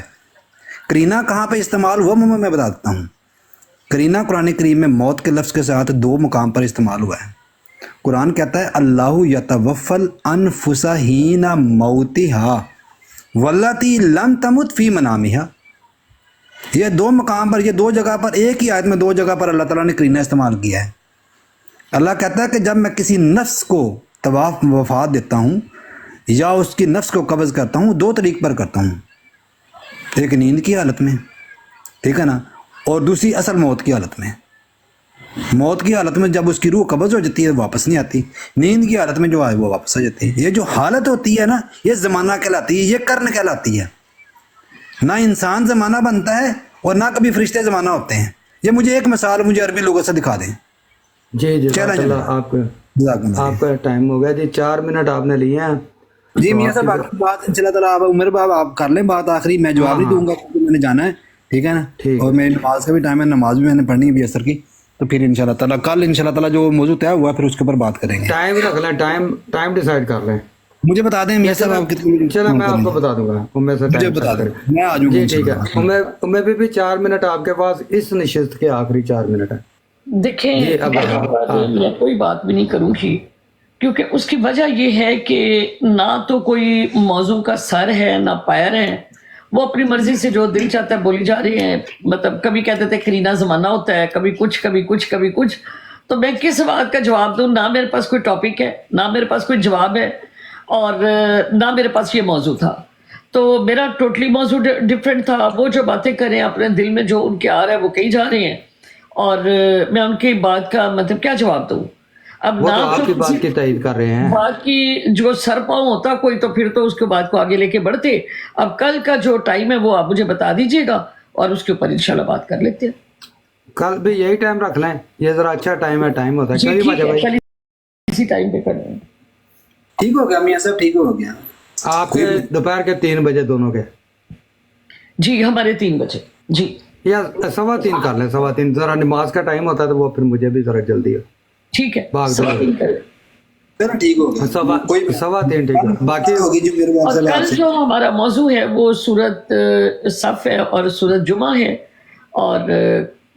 کرینہ کہاں پہ استعمال ہوا میں بتاتا ہوں. کرینہ قرآن کریم میں موت کے لفظ کے ساتھ 2 مقام پر استعمال ہوا ہے. قرآن کہتا ہے اللہ یتوفی الانفس حین موتہا واللتی لم تمت فی منامہا. یہ 2 مقام پر، یہ 2 جگہ پر، ایک ہی آیت میں 2 جگہ پر اللہ تعالیٰ نے کرینہ استعمال کیا ہے. اللہ کہتا ہے کہ جب میں کسی نفس کو وفات دیتا ہوں یا اس کی نفس کو قبض کرتا ہوں، 2 طریق پر کرتا ہوں. ایک نیند کی حالت میں، ٹھیک ہے نا، اور دوسری اصل موت کی حالت میں. موت کی حالت میں جب اس کی روح قبض ہو جاتی ہے واپس نہیں آتی. نیند کی حالت میں جو ہے وہ واپس آ جاتی ہے. یہ جو حالت ہوتی ہے نا، یہ زمانہ کہلاتی ہے، یہ کرن کہلاتی ہے. نہ انسان زمانہ بنتا ہے اور نہ کبھی فرشتے زمانہ ہوتے ہیں. یہ مجھے ایک مثال مجھے عربی لغت سے دکھا دیں. جی آپ کا ٹائم ہو گیا جی. 4 منٹ آپ نے لیے ہیں. جی میاں صاحب باقی بات انشاء اللہ تعالیٰ عمر باب آپ کر لیں بات آخری. میں جواب نہیں دوں گا کیونکہ میں نے جانا ہے، ٹھیک ہے نا، اور میری نماز کا بھی ٹائم ہے، نماز بھی میں نے پڑھنی ہے بھی عصر کی. تو پھر انشاء اللہ تعالیٰ کل انشاء اللہ تعالیٰ جو موضوع طے ہوا پھر اس کے اوپر بات کریں گے. ٹائم رکھ لیں، ٹائم ڈیسائیڈ کر لیں. مجھے بتا دیں میاں صاحب آپ کتنے. چلو میں آپ کو بتا دوں گا. مجھے بتا دیں میں آ جاؤں گا. جی ٹھیک ہے. میں بھی 4 منٹ آپ کے پاس اس نشست کے آخری 4 منٹ ہے. دیکھیں میں کوئی بات بھی نہیں کروں گی کیونکہ اس کی وجہ یہ ہے کہ نہ تو کوئی موضوع کا سر ہے نہ پیر ہے. وہ اپنی مرضی سے جو دل چاہتا ہے بولی جا رہی ہیں. مطلب کبھی کہتے تھے کرینہ زمانہ ہوتا ہے، کبھی کچھ کبھی کچھ کبھی کچھ. تو میں کس بات کا جواب دوں؟ نہ میرے پاس کوئی ٹاپک ہے، نہ میرے پاس کوئی جواب ہے، اور نہ میرے پاس یہ موضوع تھا. تو میرا ٹوٹلی موضوع ڈفرینٹ تھا. وہ جو باتیں کریں اپنے دل میں جو ان کے آ رہا ہے وہ کہی جا رہے ہیں، اور میں ان کی بات کا مطلب کیا جواب دوں؟ اب وہ تو آپ کی بات کی تائید کر رہے ہیں. بات کی جو سر پاؤں ہوتا کوئی تو پھر تو اس کے بات کو آگے لے کے بڑھتے. اب کل کا جو ٹائم ہے وہ آپ مجھے بتا دیجیے گا اور اس کے اوپر انشاءاللہ بات کر لیتے ہیں. کل بھی یہی ٹائم رکھ لیں، یہ ذرا اچھا ٹائم ہوتا ہے. جی ٹھیک ہے، کل اسی ٹائم پہ کر لیں. ٹھیک ہو گیا میاں صاحب، ٹھیک ہو گیا. آپ کے دوپہر کے 3 بجے دونوں کے؟ جی ہمارے 3 بجے. جی یا 3:15 کر لیں. 3:15 ذرا نماز کا ٹائم ہوتا ہے تو وہ پھر مجھے بھی ذرا جلدی ہو. ٹھیک ہے، چلو ٹھیک ہو گیا. 3:15 ٹھیک ہے. باقی ہوگی جو میرے اور کل جو ہمارا موضوع ہے وہ سورت صف ہے اور سورت جمعہ ہے. اور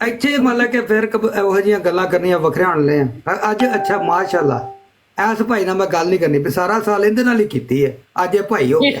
ਇੱਥੇ ਮਤਲਬ ਕਿ ਫਿਰ ਇਹੋ ਜਿਹੀਆਂ ਗੱਲਾਂ ਕਰਨੀਆਂ ਵੱਖਰੀਆਂ ਹੋਣ ਲੈ ਅੱਜ। ਅੱਛਾ ਮਾਸ਼ਾਅੱਲਾ, ਐਸ ਭਾਈ ਨਾਲ ਮੈਂ ਗੱਲ ਨਹੀਂ ਕਰਨੀ, ਵੀ ਸਾਰਾ ਸਾਲ ਇਹਦੇ ਨਾਲ ਹੀ ਕੀਤੀ ਹੈ, ਅੱਜ ਇਹ ਭਾਈ ਹੋ ਗਿਆ।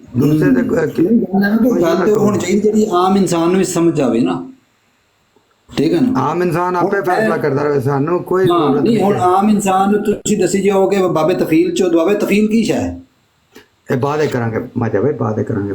ਦੂਸਰੇ ਦੇ ਗੱਲ ਤੇ ਹੋਣੀ ਚਾਹੀਦੀ ਜਿਹੜੀ ਆਮ ਇਨਸਾਨ ਨੂੰ ਵੀ ਸਮਝ ਆਵੇ ਨਾ, ਠੀਕ ਹੈ ਨਾ। ਆਮ ਇਨਸਾਨ ਆਪੇ ਫੈਸਲਾ ਕਰਦਾ ਰਹੇ, ਸਾਨੂੰ ਕੋਈ ਹਾਂ ਜ਼ਰੂਰਤ ਨਹੀਂ, ਹੁਣ ਨਹੀਂ। ਆਮ ਇਨਸਾਨ ਨੂੰ ਤੁਸੀਂ ਦੱਸੀ ਜਾਓਗੇ ਬਾਬੇ ਤਫੀਲ ਚੋ, ਬਾਬੇ ਤਫੀਲ ਕੀ ਸ਼ੈ ਹੈ? ਇਹ ਬਾਅਦ ਕਰਾਂਗੇ ਮਾਜਾ ਭਾਈ, ਬਾਅਦ ਕਰਾਂਗੇ।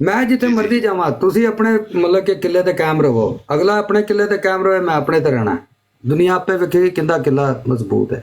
ਮੈਂ ਜਿੱਥੇ ਮਰਜ਼ੀ ਜਾਵਾਂ, ਤੁਸੀਂ ਆਪਣੇ ਮਤਲਬ ਕਿ ਕਿੱਲੇ ਤੇ ਕਾਇਮ ਰਹੋ, ਅਗਲਾ ਆਪਣੇ ਕਿੱਲੇ ਤੇ ਕਾਇਮ ਰਹੇ, ਮੈਂ ਆਪਣੇ ਤੇ ਰਹਿਣਾ। ਦੁਨੀਆ ਆਪੇ ਵੇਖੇਗੀ ਕਿੰਦਾ ਕਿੱਲਾ ਮਜ਼ਬੂਤ ਹੈ।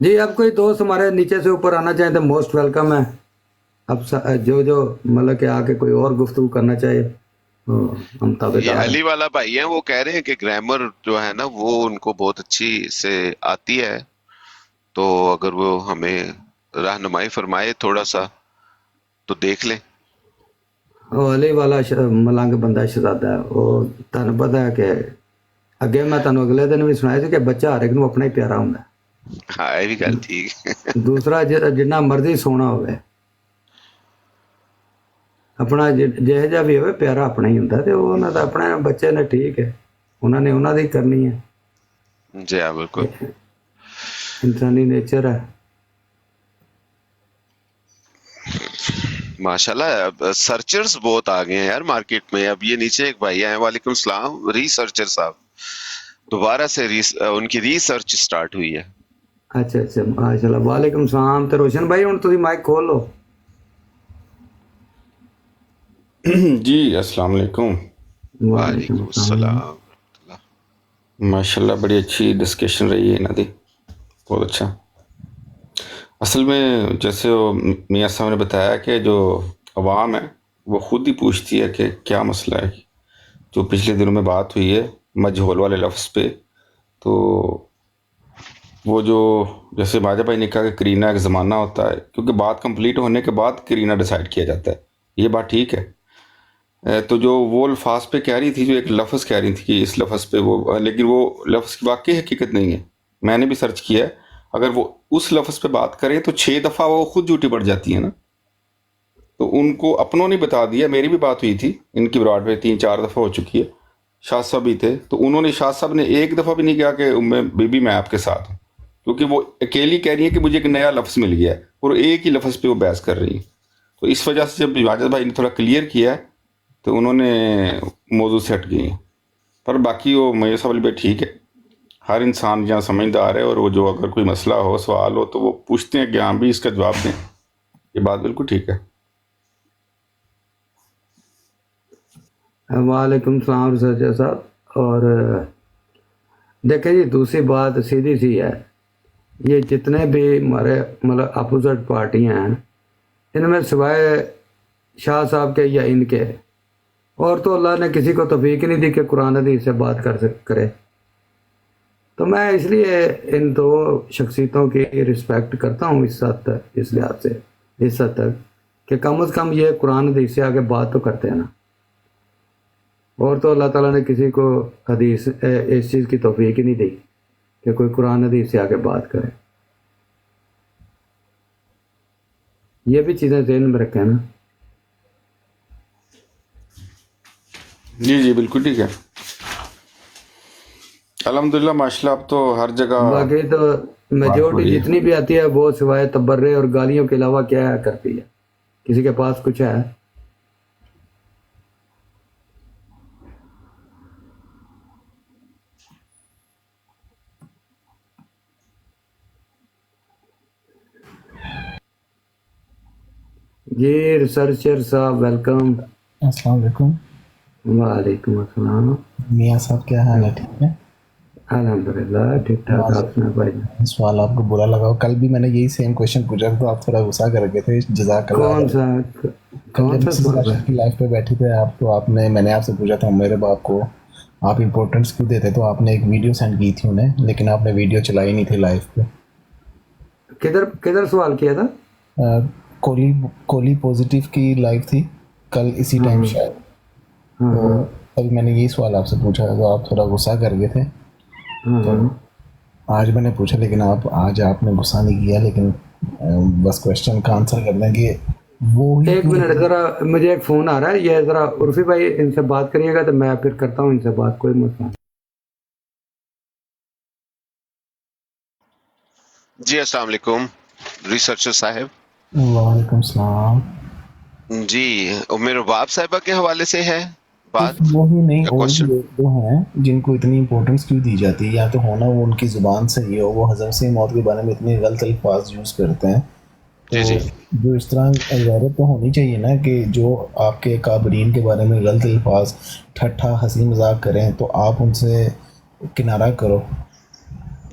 جی اب کوئی دوست ہمارے نیچے سے اوپر آنا چاہیں تو موسٹ ویلکم ہے. اب جو مطلب کہ آ کے کوئی اور گفتگو کرنا چاہے ہم تابع یہ دار ہیں. علی والا بھائی ہیں، وہ کہہ رہے ہیں کہ گرامر جو ہے نا وہ ان کو بہت اچھی سے آتی ہے، تو اگر وہ ہمیں رہنمائی فرمائے تھوڑا سا تو دیکھ لیں. وہ علی والا ملنگ بندہ شہزادہ ہے. وہ تمہیں پتا ہے کہ اگے میں تمہیں اگلے دن بھی سنایا تھی کہ بچہ ہر ایک نو اپنا ہی پیارا ہوں. ہاں یہ بھی گل ٹھیک ہے. دوسرا جنہ مرضی سونا ہوئے اپنا جہا بھی ہوئے پیارا اپنا ہی ہوں. تو انہوں نے اپنے بچے نے ٹھیک ہے، انہوں نے انہوں دی کرنی ہے. جی ہاں بالکل. انسانی نیچر ہے. ماشاءاللہ سرچرز بہت آ گئے ہیں یار مارکیٹ میں. اب یہ نیچے ایک بھائی آئے، وعلیکم السلام، ریسرچر صاحب، دوبارہ سے ان کی ریسرچ سٹارٹ ہوئی ہے. اچھا ماشاء اللہ. وعلیکم السلام. تو روشن بھائی ہوں تھی مائک کھول لو. جی السلام علیکم. وعلیکم السلام. ماشاء اللہ بڑی اچھی ڈسکشن رہی ہے انہوں دی، بہت اچھا. اصل میں جیسے وہ میاں صاحب نے بتایا کہ جو عوام ہے وہ خود ہی پوچھتی ہے کہ کیا مسئلہ ہے. جو پچھلے دنوں میں بات ہوئی ہے مجہول والے لفظ پہ، تو وہ جو جیسے ماجد بھائی نے کہا کہ کرینہ ایک زمانہ ہوتا ہے، کیونکہ بات کمپلیٹ ہونے کے بعد کرینہ ڈیسائیڈ کیا جاتا ہے، یہ بات ٹھیک ہے. تو جو وہ الفاظ پہ کہہ رہی تھی، جو ایک لفظ کہہ رہی تھی کہ اس لفظ پہ وہ، لیکن وہ لفظ کی واقعی حقیقت نہیں ہے. میں نے بھی سرچ کیا ہے، اگر وہ اس لفظ پہ بات کریں تو 6 دفعہ وہ خود جھوٹی پڑ جاتی ہیں نا. تو ان کو اپنوں نے بتا دیا. میری بھی بات ہوئی تھی ان کی براڈ پہ 3-4 دفعہ ہو چکی ہے. شاہ صاحب بھی تھے تو انہوں نے، شاہ صاحب نے ایک دفعہ بھی نہیں کہا کہ بی بی میں آپ کے ساتھ ہوں، کیونکہ وہ اکیلی کہہ رہی ہے کہ مجھے ایک نیا لفظ مل گیا ہے اور ایک ہی لفظ پہ وہ بحث کر رہی ہے. تو اس وجہ سے جب ماجد بھائی نے تھوڑا کلیئر کیا ہے تو انہوں نے موضوع سے ہٹ گئی ہیں. پر باقی وہ میاں صاحب بھی ٹھیک ہے. ہر انسان جہاں سمجھدار ہے، اور وہ جو اگر کوئی مسئلہ ہو، سوال ہو، تو وہ پوچھتے ہیں کہ ہاں بھی اس کا جواب دیں. یہ بات بالکل ٹھیک ہے. وعلیکم السلام ریسرچر صاحب. اور دیکھیں جی دوسری بات سیدھی سی ہے، یہ جتنے بھی ہمارے مطلب اپوزٹ پارٹیاں ہیں، ان میں سوائے شاہ صاحب کے یا ان کے اور تو اللہ نے کسی کو توفیق نہیں دی کہ قرآن حدیث سے بات کرے. تو میں اس لیے ان دو شخصیتوں کی رسپیکٹ کرتا ہوں اس حد تک، اس لحاظ سے، اس حد تک کہ کم از کم یہ قرآن حدیث سے آگے بات تو کرتے ہیں نا. اور تو اللہ تعالیٰ نے کسی کو حدیث اس چیز کی توفیق ہی نہیں دی کہ کوئی قرآن حدیث سے آگے بات کرے. یہ بھی چیزیں ذہن میں رکھیں نا. جی بالکل ٹھیک ہے. الحمدللہ ماشاءاللہ اب تو ہر جگہ باقی تو میجورٹی جتنی بھی آتی ہے وہ سوائے تبرے اور گالیوں کے علاوہ کیا کرتی ہے؟ کسی کے پاس کچھ ہے؟ جی ریسرچر صاحب ویلکم. السلام علیکم. وعلیکم السلام. میاں صاحب کیا حال ہے؟ ٹھیک ہے الحمدللہ ٹھیک ٹھاک. آپ سنا بھائی؟ سوال آپ کو برا لگا ہو. کل بھی میں نے یہی سیم کویشچن پوچھا تو آپ تھوڑا غصہ کر گئے تھے. جزاک اللہ. کون سا سوال کی لائف پہ بیٹھے تھے آپ، تو آپ نے، میں نے آپ سے پوچھا تھا میرے باپ کو آپ امپورٹنس کیوں دیتے، تو آپ نے ایک ویڈیو سینڈ کی تھی انہیں، لیکن آپ نے ویڈیو چلائی نہیں تھی لائف پہ. کدھر سوال کیا تھا؟ کولی پازیٹیو کی لائف تھی کل اسی ٹائم شاید. تو ابھی میں نے یہی سوال آپ سے پوچھا تو آپ تھوڑا غصہ کر گئے تھے. تو آج میں نے پوچھا، لیکن آج آپ نے غصہ نہیں کیا، لیکن بس کویشچن کا آنسر کر دیں کہ وہ. ایک منٹ ذرا، مجھے ایک فون آ رہا ہے، یہ ذرا عرفی بھائی ان سے بات کریے گا تو میں پھر کرتا ہوں ان سے بات، کوئی مسئلہ. جی السلام علیکم ریسرچر صاحب. وعلیکم السلام. جی میرے باپ صاحبہ کے حوالے سے ہے بات. وہی نہیں، اور بھی کوشچن لوگ جو ہیں جن کو اتنی امپورٹنس کیوں دی جاتی ہے، یا تو ہونا وہ ان کی زبان صحیح ہو، وہ حضرت مسیح موت کے بارے میں اتنے غلط الفاظ یوز کرتے ہیں. تو جو اس طرح غیرت تو ہونی چاہیے نا کہ جو آپ کے کابرین کے بارے میں غلط الفاظ، ٹھٹھا ہنسی مذاق کریں تو آپ ان سے کنارہ کرو.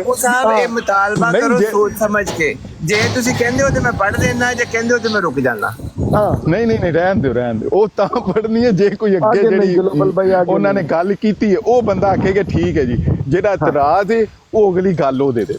ਉਹ ਸਾਹਿਬ ਇਹ ਮੁਤਾਲਬਾ ਨਹੀਂ, ਕਰੋ ਜੇ- ਸੋਚ ਸਮਝ ਕੇ ਜੇ ਤੁਸੀਂ ਕਹਿੰਦੇ ਹੋ ਤੇ ਮੈਂ ਪੜ੍ਹ ਦੇਣਾ ਜੇ ਕਹਿੰਦੇ ਹੋ ਤੇ ਮੈਂ ਰੁਕ ਜਾਣਾ ਨਹੀਂ ਨਹੀਂ ਨਹੀਂ ਰਹਿਣ ਦਿਓ ਉਹ ਤਾਂ ਪੜਨੀ ਹੈ ਜੇ ਕੋਈ ਅੱਗੇ ਜਿਹੜੀ ਉਹਨਾਂ ਨੇ ਗੱਲ ਕੀਤੀ ਹੈ ਉਹ ਬੰਦਾ ਆਖੇਗਾ ਠੀਕ ਹੈ ਜੀ, ਜਿਹੜਾ ਇਤਰਾਜ਼ ਹੈ ਉਹ ਅਗਲੀ ਗੱਲ ਉਹ ਦੇ ਦੇ।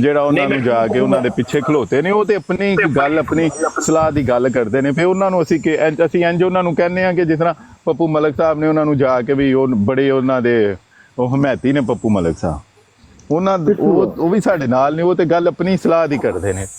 ਜਿਹੜਾ ਉਹਨਾਂ ਨੂੰ ਜਾ ਕੇ ਉਹਨਾਂ ਦੇ ਪਿੱਛੇ ਖਲੋਤੇ ਨੇ, ਉਹ ਤੇ ਆਪਣੀ ਗੱਲ ਆਪਣੀ ਸਲਾਹ ਦੀ ਗੱਲ ਕਰਦੇ ਨੇ, ਫਿਰ ਉਹਨਾਂ ਨੂੰ ਅਸੀਂ ਇੰਜ ਉਹਨਾਂ ਨੂੰ ਕਹਿੰਦੇ ਆ ਕਿ ਜਿਸ ਤਰ੍ਹਾਂ ਪੱਪੂ ਮਲਿਕ ਸਾਹਿਬ ਨੇ ਉਹਨਾਂ ਨੂੰ ਜਾ ਕੇ ਵੀ ਉਹ ਬੜੇ ਉਹਨਾਂ ਦੇ ਉਹ ਹਮਾਇਤੀ ਨੇ ਪੱਪੂ ਮਲਿਕ ਸਾਹਿਬ, ਉਹਨਾਂ ਉਹ ਵੀ ਸਾਡੇ ਨਾਲ ਨੇ, ਉਹ ਤੇ ਗੱਲ ਆਪਣੀ ਸਲਾਹ ਦੀ ਕਰਦੇ ਨੇ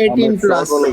18+,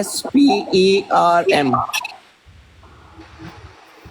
SPERM।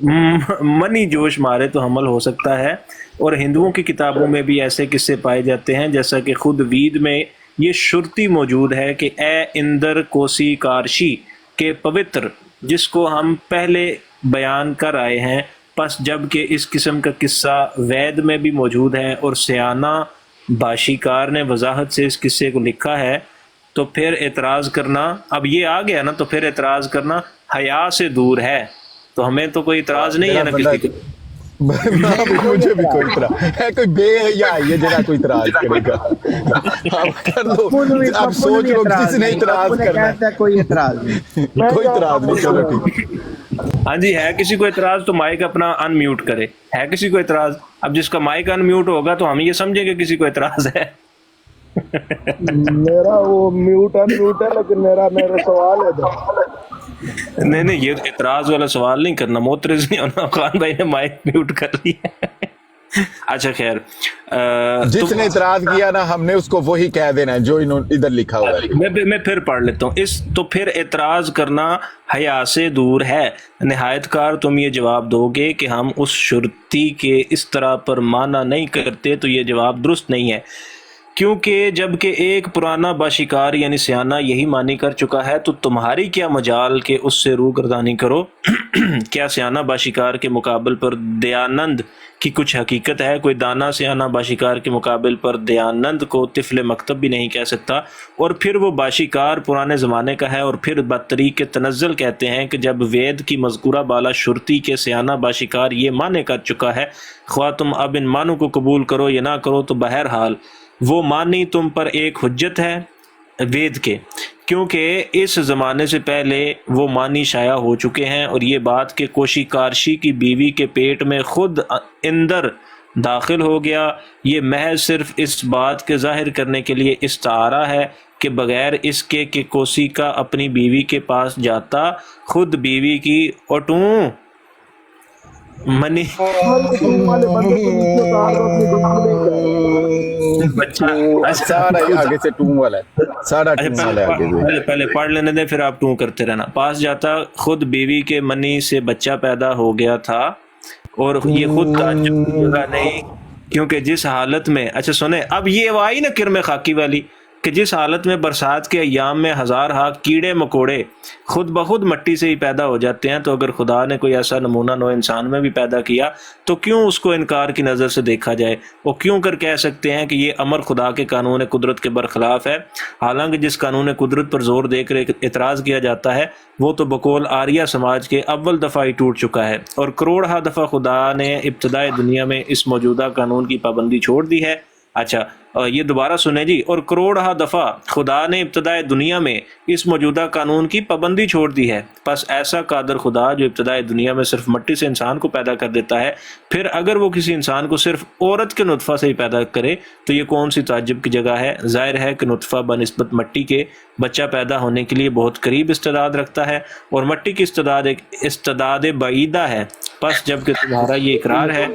منی جوش مارے تو حمل ہو سکتا ہے، اور ہندوؤں کی کتابوں میں بھی ایسے قصے پائے جاتے ہیں، جیسا کہ خود وید میں یہ شرطی موجود ہے کہ اے اندر کوسی کارشی کے پوتر، جس کو ہم پہلے بیان کر آئے ہیں، پس جب کہ اس قسم کا قصہ وید میں بھی موجود ہے اور سیانہ باشیکار نے وضاحت سے اس قصے کو لکھا ہے، تو پھر اعتراض کرنا، اب یہ آ گیا نا، تو پھر اعتراض کرنا حیا سے دور ہے۔ تو ہمیں تو کوئی اعتراض نہیں ہے نا کسی کو۔ مجھے بھی کوئی اعتراض ہے، کوئی بے حیا ہے جنہیں کوئی اعتراض کرے گا، آپ کر لو، آپ سوچ لو کسی نے اعتراض کرنا ہے، کوئی اعتراض نہیں، کوئی اعتراض نہیں، چلو ٹھیک۔ ہاں جی، ہے کسی کو اعتراض تو مائک اپنا ان میوٹ کرے، ہے کسی کو اعتراض؟ اب جس کا مائک ان میوٹ ہوگا تو ہم یہ سمجھیں کہ کسی کو اعتراض ہے۔ میرا وہ میوٹ ان میوٹ ہے، لیکن میرا سوال ہے نہیں یہ اعتراض والا سوال نہیں کرنا، معترض نہیں ہونا، خان بھائی نے مائک میوٹ کر لیا۔ اچھا خیر، جس نے اعتراض کیا نا ہم نے اس کو وہی کہہ دینا ہے جو ادھر لکھا ہوا ہے۔ میں پھر پڑھ لیتا ہوں تو پھر اعتراض کرنا حیا سے دور ہے، نہایت کار تم یہ جواب دو گے کہ ہم اس شرطی کے اس طرح پر مانا نہیں کرتے، تو یہ جواب درست نہیں ہے، کیونکہ جب کہ ایک پرانا باشکار یعنی سیانہ یہی مانی کر چکا ہے تو تمہاری کیا مجال کہ اس سے روگردانی کرو؟ کیا سیانہ باشکار کے مقابل پر دیانند کی کچھ حقیقت ہے؟ کوئی دانا سیانہ باشکار کے مقابل پر دیانند کو طفل مکتب بھی نہیں کہہ سکتا، اور پھر وہ باشکار پرانے زمانے کا ہے، اور پھر بطریق تنزل کہتے ہیں کہ جب وید کی مذکورہ بالا شرطی کے سیانہ باشکار یہ مانے کر چکا ہے، خواہ تم اب ان مانوں کو قبول کرو یا نہ کرو، تو بہرحال وہ مانی تم پر ایک حجت ہے وید کے، کیونکہ اس زمانے سے پہلے وہ مانی شائع ہو چکے ہیں، اور یہ بات کہ کوشی کارشی کی بیوی کے پیٹ میں خود اندر داخل ہو گیا، یہ محض صرف اس بات کے ظاہر کرنے کے لیے استعارہ ہے کہ بغیر اس کے کہ کوسی کا اپنی بیوی کے پاس جاتا، خود بیوی کی اوٹوں منی پہلے پڑھ لینے دیں پھر آپ ٹوں کرتے رہنا۔ پاس جاتا، خود بیوی کے منی سے بچہ پیدا ہو گیا تھا، اور یہ خود تعجب کی جگہ نہیں، کیونکہ جس حالت میں، اچھا سنیں، اب یہ آئی نا کرم خاکی والی، کہ جس حالت میں برسات کے ایام میں ہزار ہاک کیڑے مکوڑے خود بخود مٹی سے ہی پیدا ہو جاتے ہیں، تو اگر خدا نے کوئی ایسا نمونہ نو انسان میں بھی پیدا کیا تو کیوں اس کو انکار کی نظر سے دیکھا جائے؟ وہ کیوں کر کہہ سکتے ہیں کہ یہ امر خدا کے قانون قدرت کے برخلاف ہے؟ حالانکہ جس قانون قدرت پر زور دے کر اعتراض کیا جاتا ہے وہ تو بقول آریہ سماج کے اول دفعہ ہی ٹوٹ چکا ہے، اور کروڑہا دفعہ خدا نے ابتدائے دنیا میں اس موجودہ قانون کی پابندی چھوڑ دی ہے۔ اچھا یہ دوبارہ سنیں جی، اور کروڑہا دفعہ خدا نے ابتدائے دنیا میں اس موجودہ قانون کی پابندی چھوڑ دی ہے، پس ایسا قادر خدا جو ابتدائے دنیا میں صرف مٹی سے انسان کو پیدا کر دیتا ہے، پھر اگر وہ کسی انسان کو صرف عورت کے نطفہ سے ہی پیدا کرے تو یہ کون سی تعجب کی جگہ ہے؟ ظاہر ہے کہ نطفہ بنسبت مٹی کے بچہ پیدا ہونے کے لیے بہت قریب استعداد رکھتا ہے، اور مٹی کی استعداد ایک استعداد بعیدہ ہے، پس جب کہ تمہارا یہ اقرار ہے۔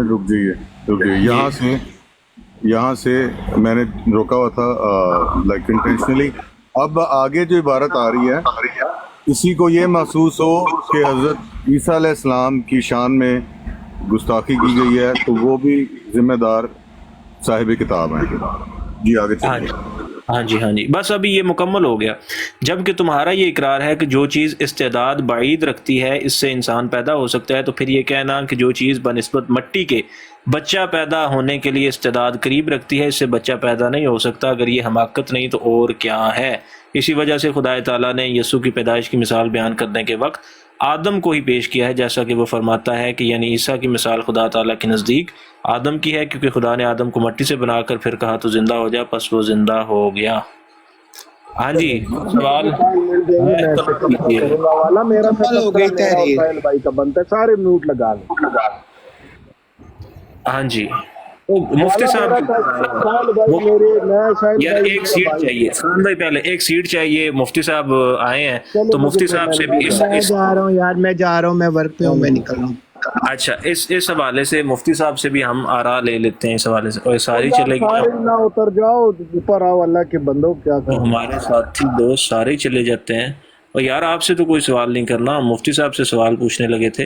رک جائیے، یہاں سے میں نے روکا ہوا تھا لائک انٹینشنلی۔ اب آگے جو عبارت آ رہی ہے، کسی کو یہ محسوس ہو کہ حضرت عیسیٰ علیہ السلام کی شان میں گستاخی کی گئی ہے تو وہ بھی ذمہ دار صاحب کتاب ہیں۔ جی آگے چلیے۔ ہاں جی، بس ابھی یہ مکمل ہو گیا۔ جبکہ تمہارا یہ اقرار ہے کہ جو چیز استعداد بعید رکھتی ہے اس سے انسان پیدا ہو سکتا ہے، تو پھر یہ کہنا کہ جو چیز بنسبت مٹی کے بچہ پیدا ہونے کے لیے استعداد قریب رکھتی ہے اس سے بچہ پیدا نہیں ہو سکتا، اگر یہ حماقت نہیں تو اور کیا ہے؟ اسی وجہ سے خدا تعالیٰ نے یسوع کی پیدائش کی مثال بیان کرنے کے وقت آدم کو ہی پیش کیا ہے، جیسا کہ وہ فرماتا ہے کہ یعنی عیسیٰ کی مثال خدا تعالیٰ کے نزدیک آدم کی ہے، کیونکہ خدا نے آدم کو مٹی سے بنا کر پھر کہا تو زندہ ہو جا، پس وہ زندہ ہو گیا۔ ہاں جی، سوال بھائی کا بنتا ہے، سارے میوٹ لگا لیں۔ ہاں جی، مفتی صاحب یار ایک سیٹ چاہیے، خان بھائی پہلے ایک سیٹ چاہیے، مفتی صاحب آئے ہیں تو مفتی صاحب سے بھی میں جا رہا ہوں، میں ورک پہ ہوں، میں نکل رہا ہوں۔ اچھا اس حوالے سے مفتی صاحب سے بھی ہم آراء لے لیتے ہیں اس حوالے سے، اور ساری چلے گی نہ اتر جاؤ اوپر آؤ، اللہ کے بندوں کیا کریں، ہمارے ساتھی دوست سارے چلے جاتے ہیں، اور یار آپ سے تو کوئی سوال نہیں کرنا، ہم مفتی صاحب سے سوال پوچھنے لگے تھے،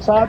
7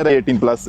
18+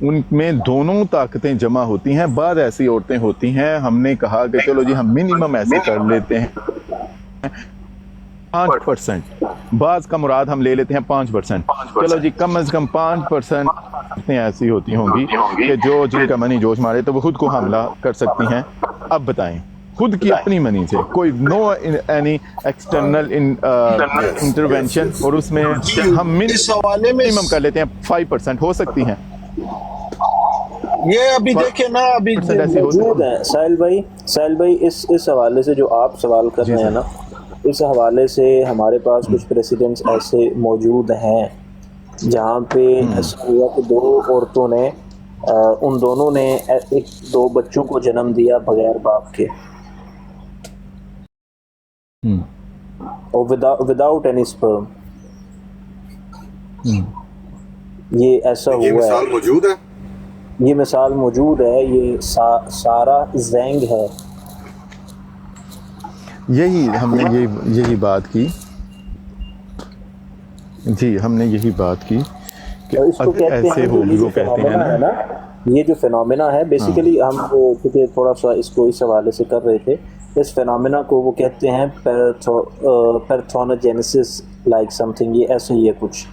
ان میں دونوں طاقتیں جمع ہوتی ہیں. بعض ایسی عورتیں ہوتی ہیں ہم نے کہا کہ چلو جی ہم منیمم ایسے کر لیتے ہیں 5%, بعض کا مراد ہم لے لیتے ہیں 5%. چلو جی کم از کم 5% ایسی ہوتی ہوں گی کہ جو جن کا منی جوش مارے تو وہ خود کو حاملہ کر سکتی ہیں. اب بتائیں خود کی اپنی منی سے کوئی نو اینی ایکسٹرنل انٹرونشن, اور اس میں ہم منیمم کر لیتے ہیں 5% ہو سکتی ہیں. یہ ابھی دیکھیں نا, ابھی موجود ہے ساحل بھائی اس حوالے سے جو آپ سوال کر رہے ہیں نا, اس حوالے سے ہمارے پاس کچھ پریسیڈنٹس ایسے موجود ہیں جہاں پہ ایسا ہوا کہ 2 عورتوں نے ان دونوں نے 2 بچوں کو جنم دیا بغیر باپ کے, اور وداؤٹ اینی سپرم. یہ ایسا ہوا ہے, مثال موجود ہے, یہ مثال موجود ہے. یہ سارا زینگ ہے. یہی ہم نے یہی بات کی جی, ہم نے یہی بات کی کہ ایسے ہوگی. وہ کہتے ہیں نا یہ جو فینومینا ہے بیسیکلی ہم کیونکہ تھوڑا سا اس کو اس حوالے سے کر رہے تھے, اس فینومینا کو وہ کہتے ہیں پیرتھونوجینیسس لائک سم تھنگ. یہ ایسے ہی ہے کچھ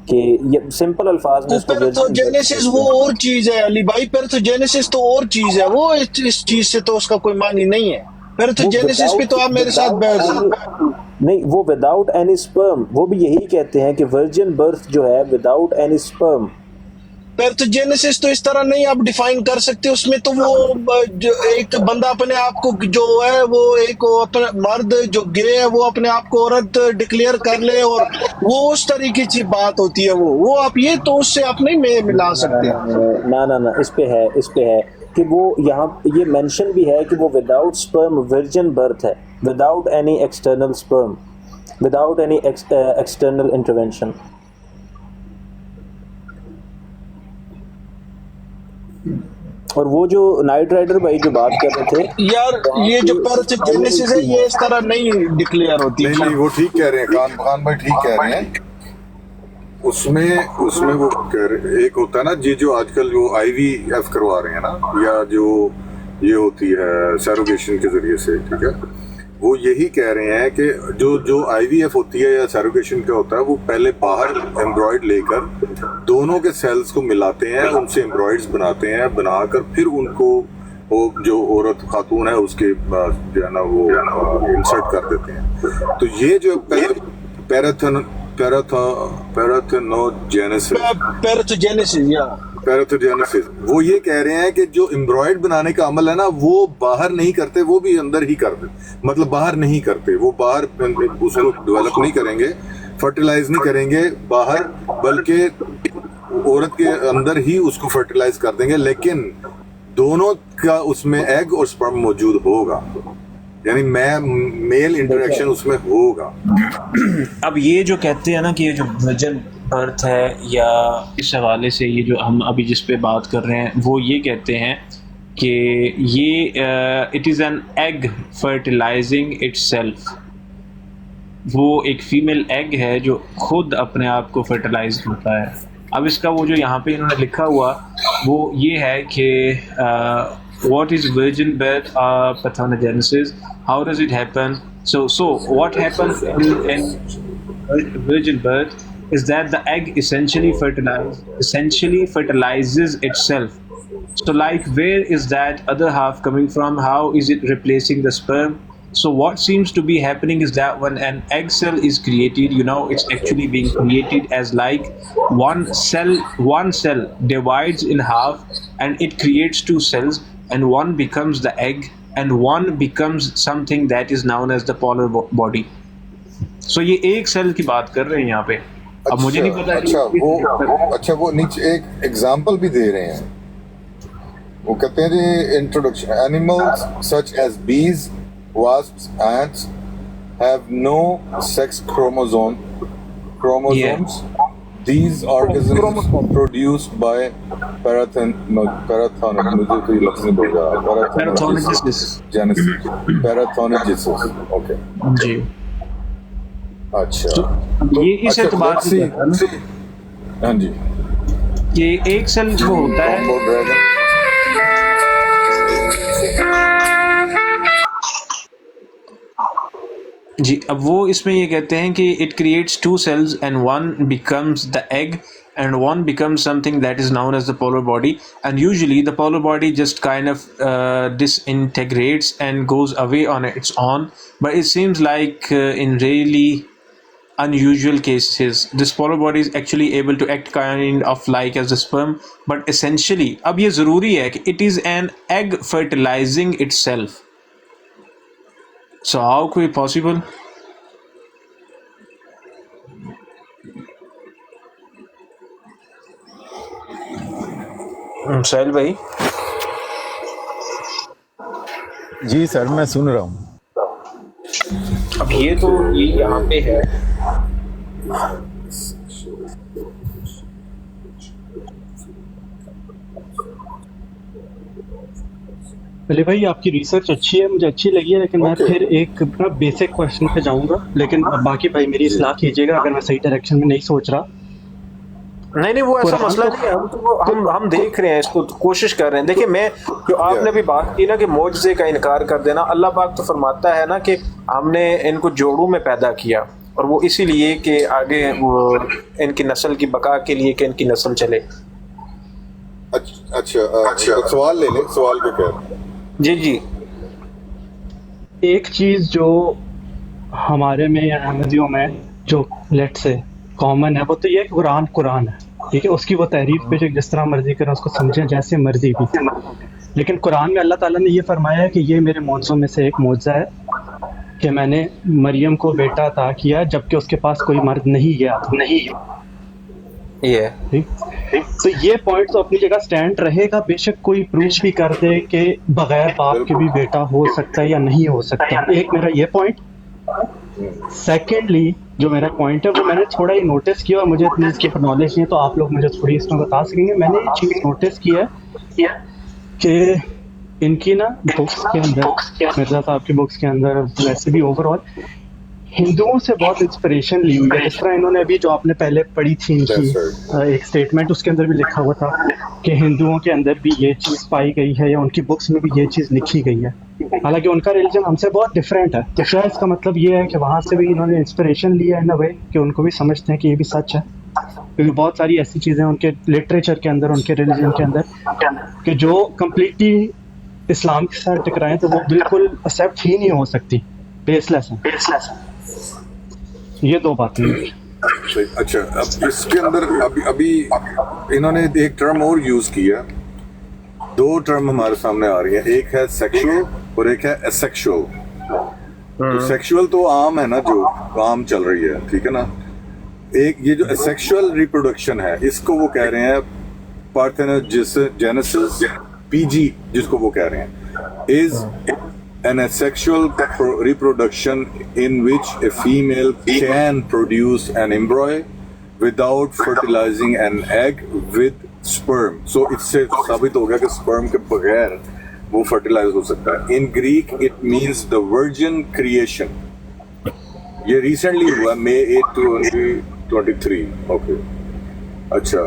کہ یہ سمپل الفاظ میں پیرتھوجینیسس وہ اور چیز ہے علی بھائی, پیرتھوجینیسس تو اور چیز ہے, وہ اس چیز سے تو اس کا کوئی معنی نہیں ہے. پیرتھوجینیسس پہ تو آپ میرے ساتھ بحث نہیں, وہ وداؤٹ اینی سپرم, وہ بھی یہی کہتے ہیں کہ ورجن برتھ جو ہے وداؤٹ اینی سپرم. پیرتھوجینیسس تو اس طرح نہیں آپ ڈیفائن کر سکتے. اس میں تو وہ ایک بندہ اپنے آپ کو جو ہے وہ ایک مرد جو گے ہے وہ اپنے آپ کو عورت ڈکلیئر کر لے, اور وہ اس طریقے کی بات ہوتی ہے. وہ آپ یہ تو اس سے آپ نہیں ملا سکتے. نہ اس پہ ہے کہ وہ یہاں یہ مینشن بھی ہے کہ وہ وداؤٹ سپرم ورجن برتھ ہے, without any external sperm, without any external intervention. اور وہ جو نائٹ رائڈر بھائی جو بات کر رہے تھے یار, یہ جو پیرتھوجینیسس ہے یہ اس طرح نہیں ڈکلیئر ہوتی. نہیں وہ ٹھیک کہہ رہے ہیں, خان بھائی ٹھیک کہہ رہے ہیں. اس میں وہ کہہ رہے, ایک ہوتا ہے نا جی جو آج کل جو IVF کروا رہے ہیں نا, یا جو یہ ہوتی ہے سیروگیشن کے ذریعے سے, ٹھیک ہے, وہ یہی کہہ رہے ہیں کہ جو IVF ہوتی ہے یا سیروگیشن کا ہوتا ہے, وہ پہلے باہر ایمبرائڈ لے کر دونوں کے سیلز کو ملاتے ہیں, ان سے ایمبرائڈز بناتے ہیں, بنا کر پھر ان کو وہ جو عورت خاتون ہے اس کے جو ہے نا وہ انسرٹ کر دیتے ہیں. تو یہ جو پیرتھوجینیسس وہ یہ کہہ رہے ہیں کہ جو ایمبرائڈ بنانے کا عمل ہے نا وہ باہر نہیں کرتے, وہ بھی اندر ہی کرتے, مطلب باہر نہیں کرتے, وہ باہر اس کو ڈیولپ نہیں کریں گے, فرٹیلائز نہیں کریں گے باہر, بلکہ عورت کے اندر ہی اس کو فرٹیلائز کر دیں گے, لیکن دونوں کا اس میں ایگ اور سپرم موجود ہوگا, یعنی میل انٹریکشن اس میں ہوگا. اب یہ جو کہتے ہیں نا کہ یہ جو ورجن برتھ ہے, یا اس حوالے سے یہ جو ہم ابھی جس پہ بات کر رہے ہیں وہ یہ کہتے ہیں کہ یہ it is an egg fertilising itself. وہ ایک فیمیل ایگ ہے جو خود اپنے آپ کو فرٹیلائز ہوتا ہے. اب اس کا وہ جو یہاں پہ انہوں نے لکھا ہوا وہ یہ ہے کہ what is virgin birth or parthenogenesis, how does it happen? So what happens in virgin birth is that the egg essentially fertilizes itself. So like where is that other half coming from? How is it replacing the sperm? So what seems to be happening is that when an egg cell is created, it's actually being created as like one cell divides in half and it creates 2 cells, and one becomes the egg and one becomes something that is known as the polar body. So یہ ایک cell کی بات کر رہے ہیں یہاں پہ. اب مجھے نہیں پتا. اچھا وہ نیچے ایک ایگزامپل بھی دے رہے ہیں, وہ کہتے ہیں جی introduction, animals such as bees, wasps, ants have no sex chromosomes. Yeah. These organisms produced by parathonogenesis. Okay. جی. اچھا یہ اس اعتبار سے ہاں جی کہ ایک سیل جو ہوتا ہے جی، اب وہ اس میں یہ کہتے ہیں کہ it creates two cells and one becomes the egg and one becomes something that is known as the polar body, and usually the polar body just kind of disintegrates and goes away on its own. But it seems like in really unusual cases this polar body is actually able to act kind of like as a sperm, but essentially اب یہ ضروری ہے کہ it is an egg fertilizing itself. So how could it possible? Sohail بھائی جی سر میں سن رہا ہوں. اب یہ تو یہاں پہ ہے علی بھائی آپ کی ریسرچ اچھی ہے، مجھے اچھی لگی ہے، لیکن میں پھر ایک بیسک کوشچن پہ جاؤں گا، لیکن باقی بھائی میری اصلاح کیجیے گا اگر میں صحیح ڈائریکشن میں نہیں سوچ رہا. نہیں وہ ایسا مسئلہ نہیں ہے، ہم دیکھ رہے ہیں اس کو، کوشش کر رہے ہیں. دیکھیں میں جو آپ نے ابھی بات کی نا کہ معجزے کا انکار کر دینا، اللہ پاک تو فرماتا ہے نا کہ ہم نے ان کو جوڑوں میں پیدا کیا، اور وہ اسی لیے کہ آگے وہ ان کی نسل کی بقا کے لیے کہ ان کی نسل چلے. اچھا سوال لے لیں، سوال کے کیا؟ جی ایک چیز جو ہمارے میں یا احمدیوں میں جو لیٹ سے کامن ہے وہ تو یہ کہ قرآن ہے، ٹھیک ہے، اس کی وہ تحریف پہ جس طرح مرضی کریں اس کو سمجھیں جیسے مرضی بھی. لیکن قرآن میں اللہ تعالیٰ نے یہ فرمایا ہے کہ یہ میرے معجزوں میں سے ایک معجزہ ہے کہ میں نے مریم کو بیٹا عطا کیا جبکہ اس کے پاس کوئی مرد نہیں گیا تھا. تو یہ پوائنٹ تو اپنی جگہ سٹینڈ رہے گا، بے شک کوئی پروف بھی کر دے کہ بغیر باپ کے بھی بیٹا ہو سکتا ہے یا نہیں ہو سکتا. ایک میرا یہ پوائنٹ. سیکنڈلی جو میرا پوائنٹ ہے وہ میں نے تھوڑا ہی نوٹس کیا، اور مجھے اتنی اس کی نالج نہیں ہے تو آپ لوگ مجھے تھوڑی اس میں بتا سکیں گے. میں نے یہ چیز نوٹس کی ہے کہ ان کی نا بکس کے اندر، مرزا صاحب کی بکس کے اندر، ویسے بھی اوور آل ہندوؤں سے بہت انسپریشن لی ہوئی ہے. جس طرح انہوں نے ابھی جو آپ نے پہلے پڑھی تھی ان کی ایک اسٹیٹمنٹ، اس کے اندر بھی لکھا ہوا تھا کہ ہندوؤں کے اندر بھی یہ چیز پائی گئی ہے یا ان کی بکس میں بھی یہ چیز لکھی گئی ہے، حالانکہ ان کا ریلیجن ہم سے بہت ڈفرینٹ ہے. تو شاید اس کا مطلب یہ ہے کہ وہاں سے بھی انہوں نے انسپریشن لیا ہے ان اے وے کہ ان کو بھی سمجھتے ہیں کہ یہ بھی سچ ہے، کیونکہ بہت ساری ایسی چیزیں ان کے لٹریچر کے اندر، ان کے ریلیجن کے اندر کہ جو کمپلیٹلی اسلام کے ساتھ ٹکرائیں تو وہ بالکل ایکسیپٹ ہی نہیں ہو سکتی، بیس لیس ہیں. یہ دو باتیں. اچھا اب اس کے اندر ابھی انہوں نے ایک ٹرم اور یوز کیا، دو ٹرم ہمارے سامنے آ رہی ہیں، ایک ہے سیکشول اور ایک ہے اسیکشول. سیکشول تو عام ہے نا، جو عام چل رہی ہے، ٹھیک ہے نا. ایک یہ جو اسیکشول ریپروڈکشن ہے اس کو وہ کہہ رہے ہیں پارتھینوجینیسس، پی جی جس کو وہ کہہ رہے ہیں، از an asexual reproduction in which a female can produce an embryo without fertilizing an egg with sperm. So اس سے ثابت ہو گیا کہ sperm کے بغیر وہ fertilize ہو سکتا ہے. In Greek it means the virgin creation. یہ ریسنٹلی ہوا May 8, 2023. اوکے اچھا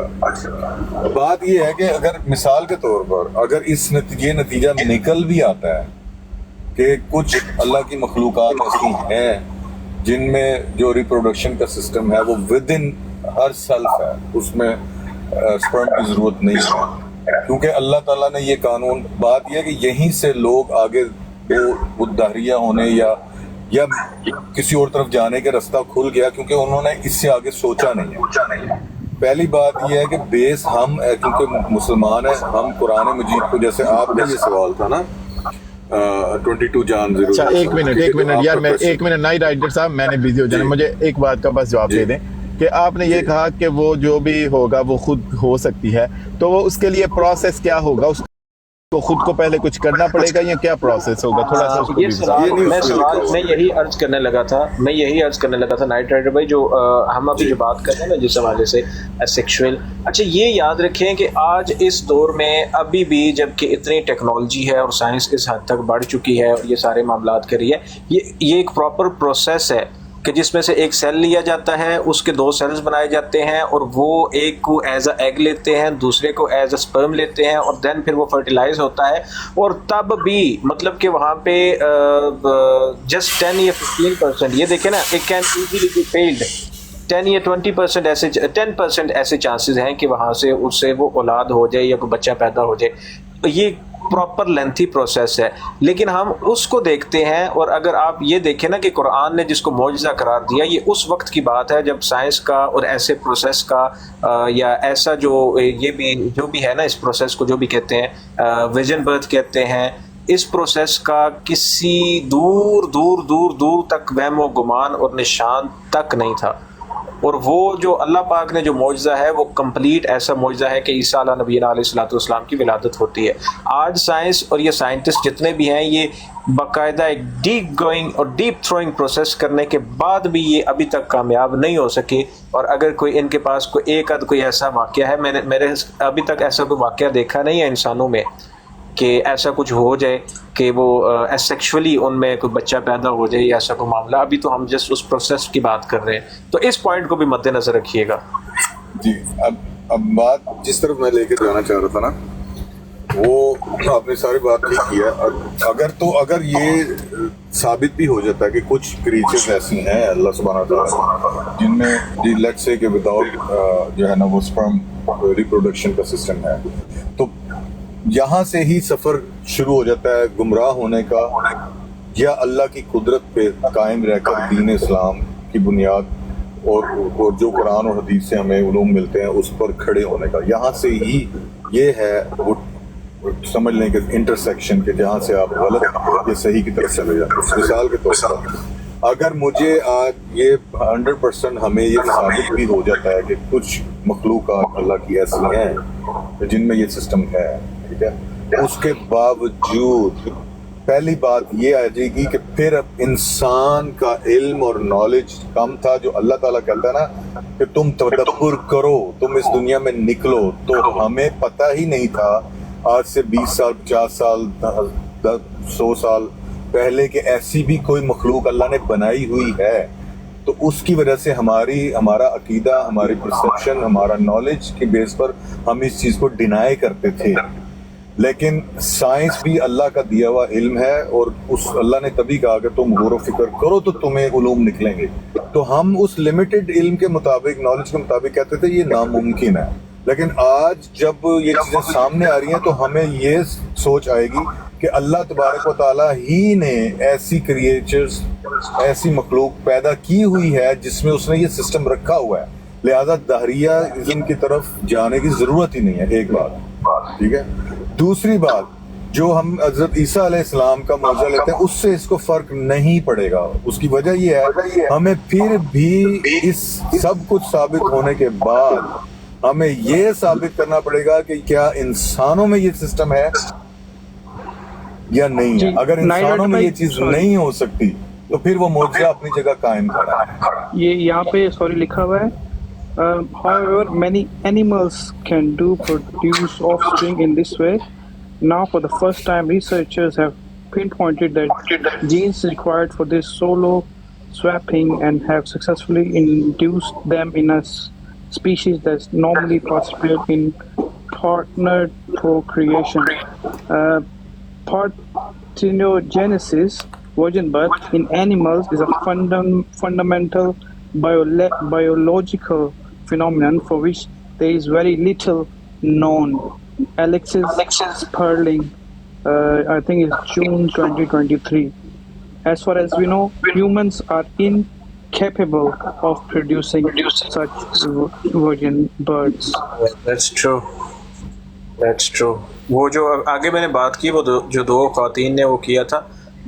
بات یہ ہے کہ اگر مثال کے طور پر اگر اس یہ نتیجہ نکل بھی آتا ہے کہ کچھ اللہ کی مخلوقات ایسی ہیں جن میں جو ریپروڈکشن کا سسٹم ہے وہ ود ان ہر سیلف ہے، اس میں سپرم کی ضرورت نہیں ہے، کیونکہ اللہ تعالیٰ نے یہ قانون، بات یہ ہے کہ یہیں سے لوگ آگے وہ دہریہ ہونے یا کسی اور طرف جانے کے راستہ کھل گیا، کیونکہ انہوں نے اس سے آگے سوچا نہیں ہے. پہلی بات یہ ہے کہ بیس ہم کیونکہ مسلمان ہیں، ہم قرآن مجید کو، جیسے آپ کا یہ سوال تھا نا 22 جان 0. اچھا ایک منٹ یار، میں ایک منٹ نہیں رائٹر صاحب، میں نے بزی ہو جانا، مجھے ایک بات کا بس جواب دے دیں کہ آپ نے یہ کہا کہ وہ جو بھی ہوگا وہ خود ہو سکتی ہے، تو وہ اس کے لیے پروسیس کیا ہوگا؟ اس کو خود کو پہلے کچھ کرنا پڑے گا یا کیا پروسیس ہوگا؟ تھوڑا سا اس کو بھی میں یہی عرض کرنے لگا تھا نائٹ رائڈر بھائی، جو ہم ابھی جو بات کر رہے ہیں نا جس حوالے سے سیکشول. اچھا یہ یاد رکھیں کہ آج اس دور میں ابھی بھی جب کہ اتنی ٹیکنالوجی ہے اور سائنس اس حد تک بڑھ چکی ہے اور یہ سارے معاملات کر رہی ہے، یہ ایک پراپر پروسیس ہے کہ جس میں سے ایک سیل لیا جاتا ہے، اس کے 2 سیلز بنائے جاتے ہیں، اور وہ ایک کو ایز اے ایگ لیتے ہیں، دوسرے کو ایز اے سپرم لیتے ہیں، اور دین پھر وہ فرٹیلائز ہوتا ہے. اور تب بھی مطلب کہ وہاں پہ جسٹ 10 یا 15%، یہ دیکھیں نا، it can easily be filled. 10 یا 20% ایسے 10% ایسے چانسز ہیں کہ وہاں سے اس سے وہ اولاد ہو جائے یا کوئی بچہ پیدا ہو جائے. یہ پراپر لینتھی پروسیس ہے، لیکن ہم اس کو دیکھتے ہیں. اور اگر آپ یہ دیکھیں نا کہ قرآن نے جس کو معجزہ قرار دیا، یہ اس وقت کی بات ہے جب سائنس کا اور ایسے پروسیس کا یا ایسا جو یہ بھی جو بھی ہے نا، اس پروسیس کو جو بھی کہتے ہیں ویژن برتھ کہتے ہیں، اس پروسیس کا کسی دور دور دور دور تک وہم و گمان اور نشان تک نہیں تھا. اور وہ جو اللہ پاک نے جو معجزہ ہے وہ کمپلیٹ ایسا معجزہ ہے کہ عیسیٰ علیہ نبینا علیہ الصلوۃ والسلام کی ولادت ہوتی ہے. آج سائنس اور یہ سائنٹسٹ جتنے بھی ہیں، یہ باقاعدہ ایک ڈیپ گوئنگ اور ڈیپ تھروئنگ پروسیس کرنے کے بعد بھی یہ ابھی تک کامیاب نہیں ہو سکے. اور اگر کوئی ان کے پاس کوئی ایک آدھ کوئی ایسا واقعہ ہے، میرے ابھی تک ایسا کوئی واقعہ دیکھا نہیں ہے انسانوں میں کہ ایسا کچھ ہو جائے کہ وہ سیکشولی ان میں کوئی بچہ پیدا ہو جائے یا ایسا کوئی معاملہ. ابھی تو ہم جسٹ اس پروسیس کی بات کر رہے ہیں، تو اس پوائنٹ کو بھی مد نظر رکھیے گا. جی اب بات جس طرف میں لے کے جانا چاہ رہا تھا نا، وہ آپ نے ساری بات ٹھیک کی ہے. اگر یہ ثابت بھی ہو جاتا ہے کہ کچھ کریچرز ایسی ہیں اللہ سبحانہ تعالیٰ جن میں لیٹس سے کہ وداؤٹ جو ہے نا وہ سپرم ریپروڈکشن کا سسٹم ہے، تو یہاں سے ہی سفر شروع ہو جاتا ہے گمراہ ہونے کا، یا اللہ کی قدرت پہ قائم رہ کر دین اسلام کی بنیاد اور جو قرآن اور حدیث سے ہمیں علوم ملتے ہیں اس پر کھڑے ہونے کا. یہاں سے ہی یہ ہے وہ سمجھ لیں کہ انٹرسیکشن کے جہاں سے آپ غلط یا صحیح کی طرف چلے جاتے ہیں. مثال کے طور پر اگر مجھے آج یہ 100% ہمیں یہ ثابت بھی ہو جاتا ہے کہ کچھ مخلوقات اللہ کی ایسی ہیں جن میں یہ سسٹم ہے، ٹھیک ہے، اس کے باوجود پہلی بات یہ آ جائے گی کہ پھر اب انسان کا علم اور نالج کم تھا. جو اللہ تعالیٰ کہتا ہے نا کہ تم تدبر کرو، تم اس دنیا میں نکلو، تو ہمیں پتہ ہی نہیں تھا آج سے 20 سال 50 سال 100 سال پہلے کہ ایسی بھی کوئی مخلوق اللہ نے بنائی ہوئی ہے. تو اس کی وجہ سے ہمارا عقیدہ، ہماری پرسپشن، ہمارا نالج کی بیس پر ہم اس چیز کو ڈینائی کرتے تھے. لیکن سائنس بھی اللہ کا دیا ہوا علم ہے، اور اس اللہ نے تبھی کہا کہ تم غور و فکر کرو تو تمہیں علوم نکلیں گے. تو ہم اس لمیٹڈ علم کے مطابق، نالج کے مطابق کہتے تھے یہ ناممکن ہے. لیکن آج جب یہ چیزیں سامنے آ رہی ہیں تو ہمیں یہ سوچ آئے گی کہ اللہ تبارک و تعالیٰ ہی نے ایسی کریچرز، ایسی مخلوق پیدا کی ہوئی ہے جس میں اس نے یہ سسٹم رکھا ہوا ہے. لہذا دہریہ ازم کی طرف جانے کی ضرورت ہی نہیں ہے. ایک بات ٹھیک ہے. دوسری بات، جو ہم حضرت عیسیٰ علیہ السلام کا معجزہ لیتے ہیں اس سے اس کو فرق نہیں پڑے گا. اس کی وجہ یہ ہے ہمیں پھر بھی اس سب کچھ ثابت ہونے کے بعد ہمیں یہ ثابت کرنا پڑے گا کہ کیا انسانوں میں یہ سسٹم ہے یا نہیں ہے. اگر انسانوں میں یہ چیز نہیں ہو سکتی تو پھر وہ معجزہ اپنی جگہ قائم کرنا ہے. یہ یہاں پہ سوری لکھا ہوا ہے however many animals can do produce offspring in this way. Now for the first time researchers have pinpointed that genes required for this solo swapping and have successfully induced them in a species that's normally participate in partnered procreation. Parthenogenesis, virgin birth, in animals is a fundamental biological phenomenon for which there is very little known. Alexis Perling, I think it's June 2023. As far as we know, humans are incapable of producing such virgin birds. That's true. وہ جو آگے میں نے بات کی، وہ جو 2 خواتین نے وہ کیا تھا،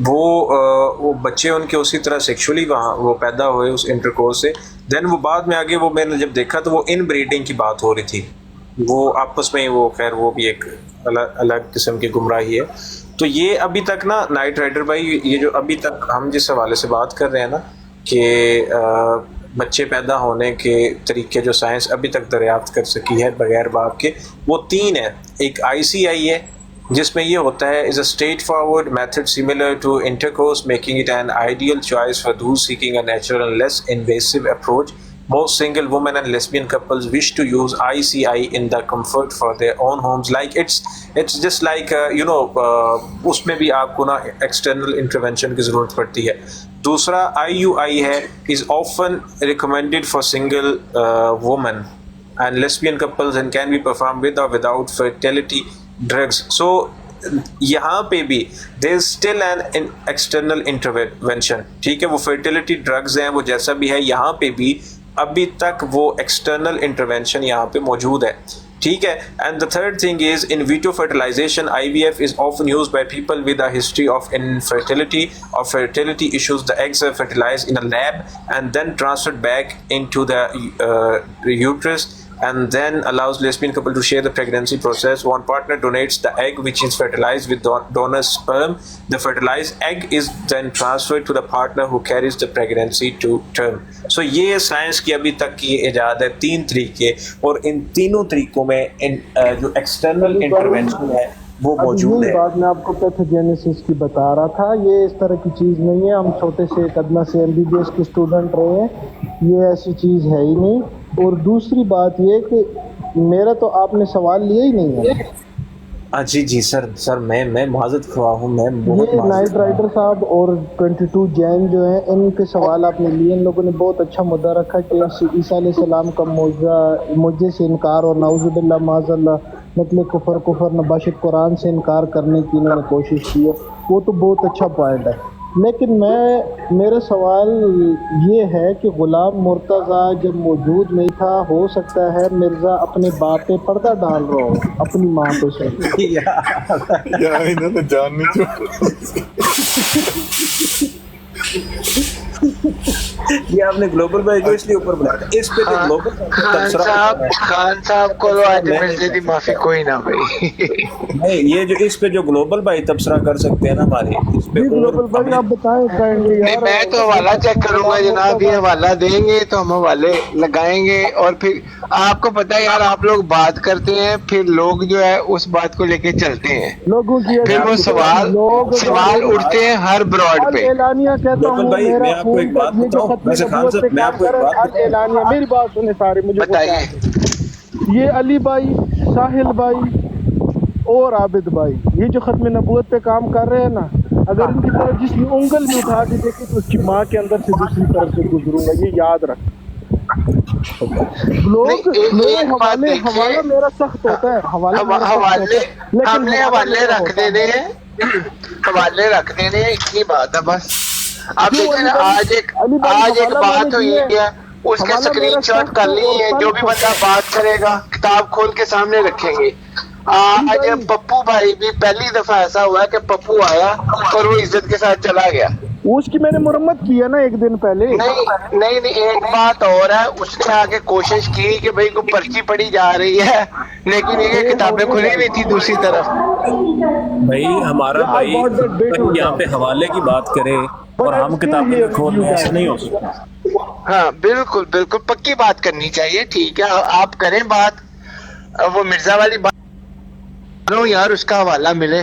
وہ بچے ان کے اسی طرح سیکشولی وہاں وہ پیدا ہوئے اس انٹرکورس سے. دین وہ بعد میں آگے وہ میں نے جب دیکھا تو وہ ان بریڈنگ کی بات ہو رہی تھی، وہ آپس میں وہ خیر وہ بھی ایک الگ قسم کی گمراہی ہے. تو یہ ابھی تک نا نائٹ رائڈر بھائی، یہ جو ابھی تک ہم جس حوالے سے بات کر رہے ہیں نا کہ بچے پیدا ہونے کے طریقے جو سائنس ابھی تک دریافت کر سکی ہے بغیر باپ کے، وہ 3 ہیں. ایک ICI ہے، جس میں یہ ہوتا ہے is a straightforward method similar to intercourse, making it an ideal choice for those seeking a natural and less invasive approach. Most single women and lesbian couples wish to use ICI in the comfort for their own homes. Like it's just like اس میں بھی آپ کو نا external intervention کی ضرورت پڑتی ہے. دوسرا IUI ہے is often recommended for single women and lesbian couples and can be performed with or without fertility drugs. So یہاں پہ بھی there is still an external intervention. ٹھیک ہے, وہ fertility drugs ہیں, وہ جیسا بھی ہے, یہاں پہ بھی ابھی تک وہ external intervention یہاں پہ موجود ہے. ٹھیک ہے. And the third thing is in vitro fertilization. IVF is often used by people with a history of infertility or fertility issues. The eggs are fertilized in a lab and then transferred back into the uterus and then allows lesbian couple to share the pregnancy process. One partner donates the egg which is fertilized with donor's sperm. The fertilized egg is then transferred to the partner who carries the pregnancy to term. So یہ science کی ابھی تک کی ایجاد ہے 3 طریقے, اور ان تینوں طریقوں میں جو ایکسٹرنل انٹرونشن ہے وہ موجود ہے. بات میں آپ کو پیتھوجینیسس کی بتا رہا تھا, یہ اس طرح کی چیز نہیں ہے. ہم چھوٹے سے قدمہ سے MBBS کے اسٹوڈنٹ رہے ہیں, یہ ایسی چیز ہے ہی نہیں. اور دوسری بات یہ کہ میرا تو آپ نے سوال لیا ہی نہیں ہے. جی سر میں معذرت خواہ ہوں. میں یہ نائٹ رائڈر صاحب اور 22 جین جو ہیں, ان کے سوال آپ نے لیے. ان لوگوں نے بہت اچھا مدعا رکھا کہ عیسیٰ علیہ السلام کا معجزے سے انکار اور نعوذ باللہ معاذ اللہ نقل کفر نباشت قرآن سے انکار کرنے کی انہوں نے کوشش کی ہے. وہ تو بہت اچھا پوائنٹ ہے. لیکن میرا سوال یہ ہے کہ غلام مرتضیٰ جب موجود نہیں تھا, ہو سکتا ہے مرزا اپنے باپ پہ پردہ ڈال رہا ہو اپنی ماں پہ سے. یہ آپ نے گلوبل بھائی کو اس لیے اوپر بلایا, اس پہ جو گلوبل خان صاحب کو آج مرزے دی معافی کوئی نہ بھائی. نہیں, یہ جو اس پہ جو گلوبل بھائی تبصرہ کر سکتے ہیں نا ہمارے, اس پہ گلوبل بھائی آپ بتائیں. میں تو حوالہ چیک کروں گا جناب, یہ حوالہ دیں گے تو ہم حوالے لگائیں گے. اور پھر آپ کو پتہ ہے یار, آپ لوگ بات کرتے ہیں, پھر لوگ جو ہے اس بات کو لے کے چلتے ہیں, پھر وہ سوال اٹھتے ہیں ہر براڈ پہ. گلوبل بھائی میں آپ کو ایک بات بتاؤں, میری بات سنیں سارے, مجھے بتائیے. یہ علی بھائی, ساحل بھائی اور عابد بھائی, یہ جو ختم نبوت پہ کام کر رہے ہیں نا, اگر ان کی طرف جس نے انگل بھی اٹھا کے دیکھی تو اس کی ماں کے اندر سے دوسری طرف سے گزروں گا, یہ یاد رکھ. لوگ حوالہ میرا سخت ہوتا ہے, حوالے ہم نے حوالے رکھ دینے ہیں, حوالے رکھ دینے ہیں, اتنی بات ہے بس. اب دیکھیں آج ایک بات ہوئی ہے, اس کے اسکرین شاٹ کر لی ہے, جو بھی بندہ بات کرے گا کتاب کھول کے سامنے رکھیں گے. آج پپو بھائی بھی پہلی دفعہ ایسا ہوا ہے کہ پپو آیا اور وہ عزت کے ساتھ چلا گیا. اس کی میں نے مرمت کی ہے نا ایک دن پہلے. نہیں ایک بات اور ہے, اس نے آگے کوشش کی کہ بھائی کو پرچی پڑھی جا رہی ہے, لیکن یہ کتابیں کھلی ہوئی تھی دوسری طرف. بھائی ہمارا بھائی یہاں پہ حوالے کی بات کرے اور ہم کتابیں کھول لیں, ایسا نہیں ہو سکتا. ہاں بالکل پکی بات کرنی چاہیے. ٹھیک ہے, آپ کریں بات. وہ مرزا والی بات یار, اس کا حوالہ ملے,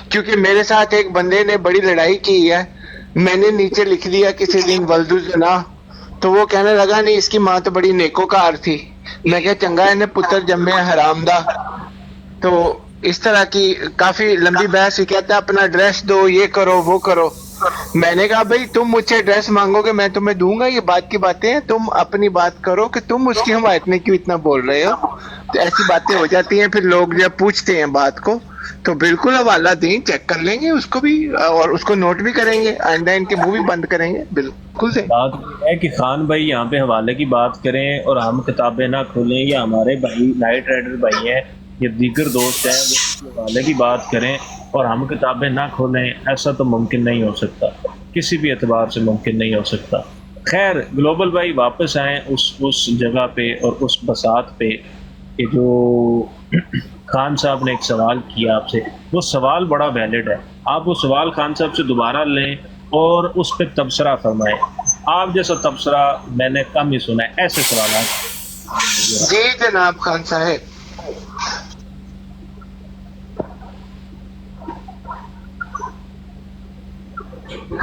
کیونکہ میرے ساتھ ایک بندے نے بڑی لڑائی کی ہے. میں نے نیچے لکھ دیا کسی دن ولدو زنا, تو وہ کہنے لگا نہیں اس کی ماں تو بڑی نیکوکار تھی. میں کہا چنگا انہیں پتر جمے حرام دا. تو اس طرح کی کافی لمبی بحث ہوئی. کہتا ہے اپنا ایڈریس دو, یہ کرو وہ کرو. میں نے کہا بھائی تم مجھ سے ایڈریس مانگو گے میں تمہیں دوں گا, یہ بات کی باتیں ہیں, تم اپنی بات کرو کہ تم اس کی حمایت میں کیوں اتنا بول رہے ہو. تو ایسی باتیں ہو جاتی ہیں, پھر لوگ جب پوچھتے ہیں بات کو تو بالکل حوالہ دیں, چیک کر لیں گے اس کو بھی اور اس کو نوٹ بھی کریں گے, آئندہ ان کے منہ بھی بند کریں گے. بالکل صحیح بات ہے کہ خان بھائی یہاں پہ حوالے کی بات کریں اور ہم کتابیں نہ کھولیں, یا ہمارے بھائی نائٹ رائڈر بھائی ہیں یا دیگر دوست ہیں وہ حوالے کی بات کریں اور ہم کتابیں نہ کھولیں, ایسا تو ممکن نہیں ہو سکتا, کسی بھی اعتبار سے ممکن نہیں ہو سکتا. خیر گلوبل بھائی واپس آئیں اس جگہ پہ اور اس بساط پہ کہ جو خان صاحب نے ایک سوال کیا آپ سے. وہ سوال بڑا ویلڈ ہے, آپ وہ سوال خان صاحب سے دوبارہ لیں اور اس پہ تبصرہ فرمائیں. آپ جیسا تبصرہ میں نے کم ہی سنا ہے ایسے سوالات. جی جناب خان صاحب.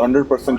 100%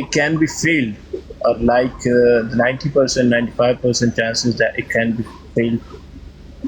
it can be failed or like 90% 95% chances that it can be failed.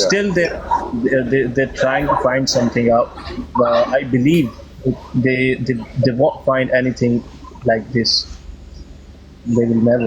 still they're trying to find something out. But I believe they won't find anything like this. They will never.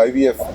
IVF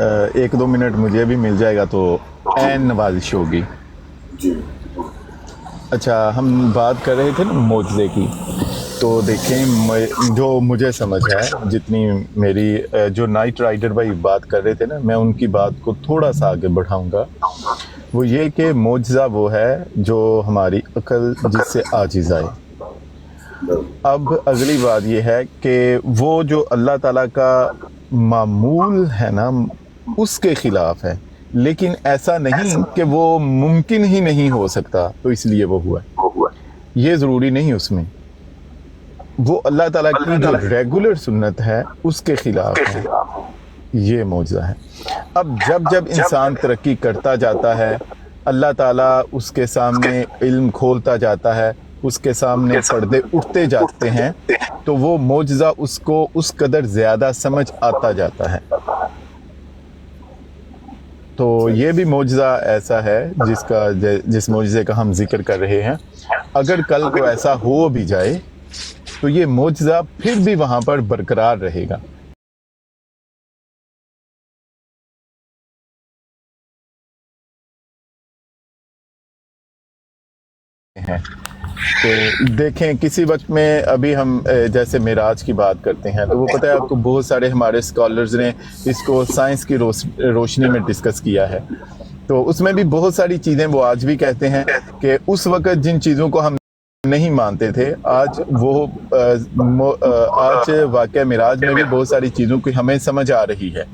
1 2 minute مجھے بھی مل جائے گا تو عین نوازش ہوگی. جی اچھا ہم بات کر رہے تھے نا معجزے کی, تو دیکھیں جو مجھے سمجھ ہے, جتنی میری جو نائٹ رائڈر بھائی بات کر رہے تھے نا, میں ان کی بات کو تھوڑا سا آگے بڑھاؤں گا. وہ یہ کہ معجزہ وہ ہے جو ہماری عقل جس سے عاجز آئے. اب اگلی بات یہ ہے کہ وہ جو اللہ تعالیٰ کا معمول ہے نا اس کے خلاف ہے, لیکن ایسا نہیں کہ وہ ممکن ہی نہیں ہو سکتا تو اس لیے وہ ہوا ہے, یہ ضروری نہیں. اس میں وہ اللہ تعالیٰ کی جو ریگولر سنت ہے اس کے خلاف ہے, یہ معجزہ ہے. اب جب انسان ترقی کرتا جاتا ہے, اللہ تعالیٰ اس کے سامنے علم کھولتا جاتا ہے, اس کے سامنے پردے اٹھتے جاتے ہیں, تو وہ معجزہ اس کو اس قدر زیادہ سمجھ آتا جاتا ہے. تو یہ بھی معجزہ ایسا ہے جس معجزے کا ہم ذکر کر رہے ہیں, اگر کل کو ایسا ہو بھی جائے تو یہ معجزہ پھر بھی وہاں پر برقرار رہے گا. کہ دیکھیں کسی وقت میں ابھی ہم جیسے معراج کی بات کرتے ہیں تو وہ پتہ ہے آپ کو, بہت سارے ہمارے اسکالرز نے اس کو سائنس کی روشنی میں ڈسکس کیا ہے. تو اس میں بھی بہت ساری چیزیں وہ آج بھی کہتے ہیں کہ اس وقت جن چیزوں کو ہم نہیں مانتے تھے, آج واقعہ معراج میں بھی بہت ساری چیزوں کی ہمیں سمجھ آ رہی ہے.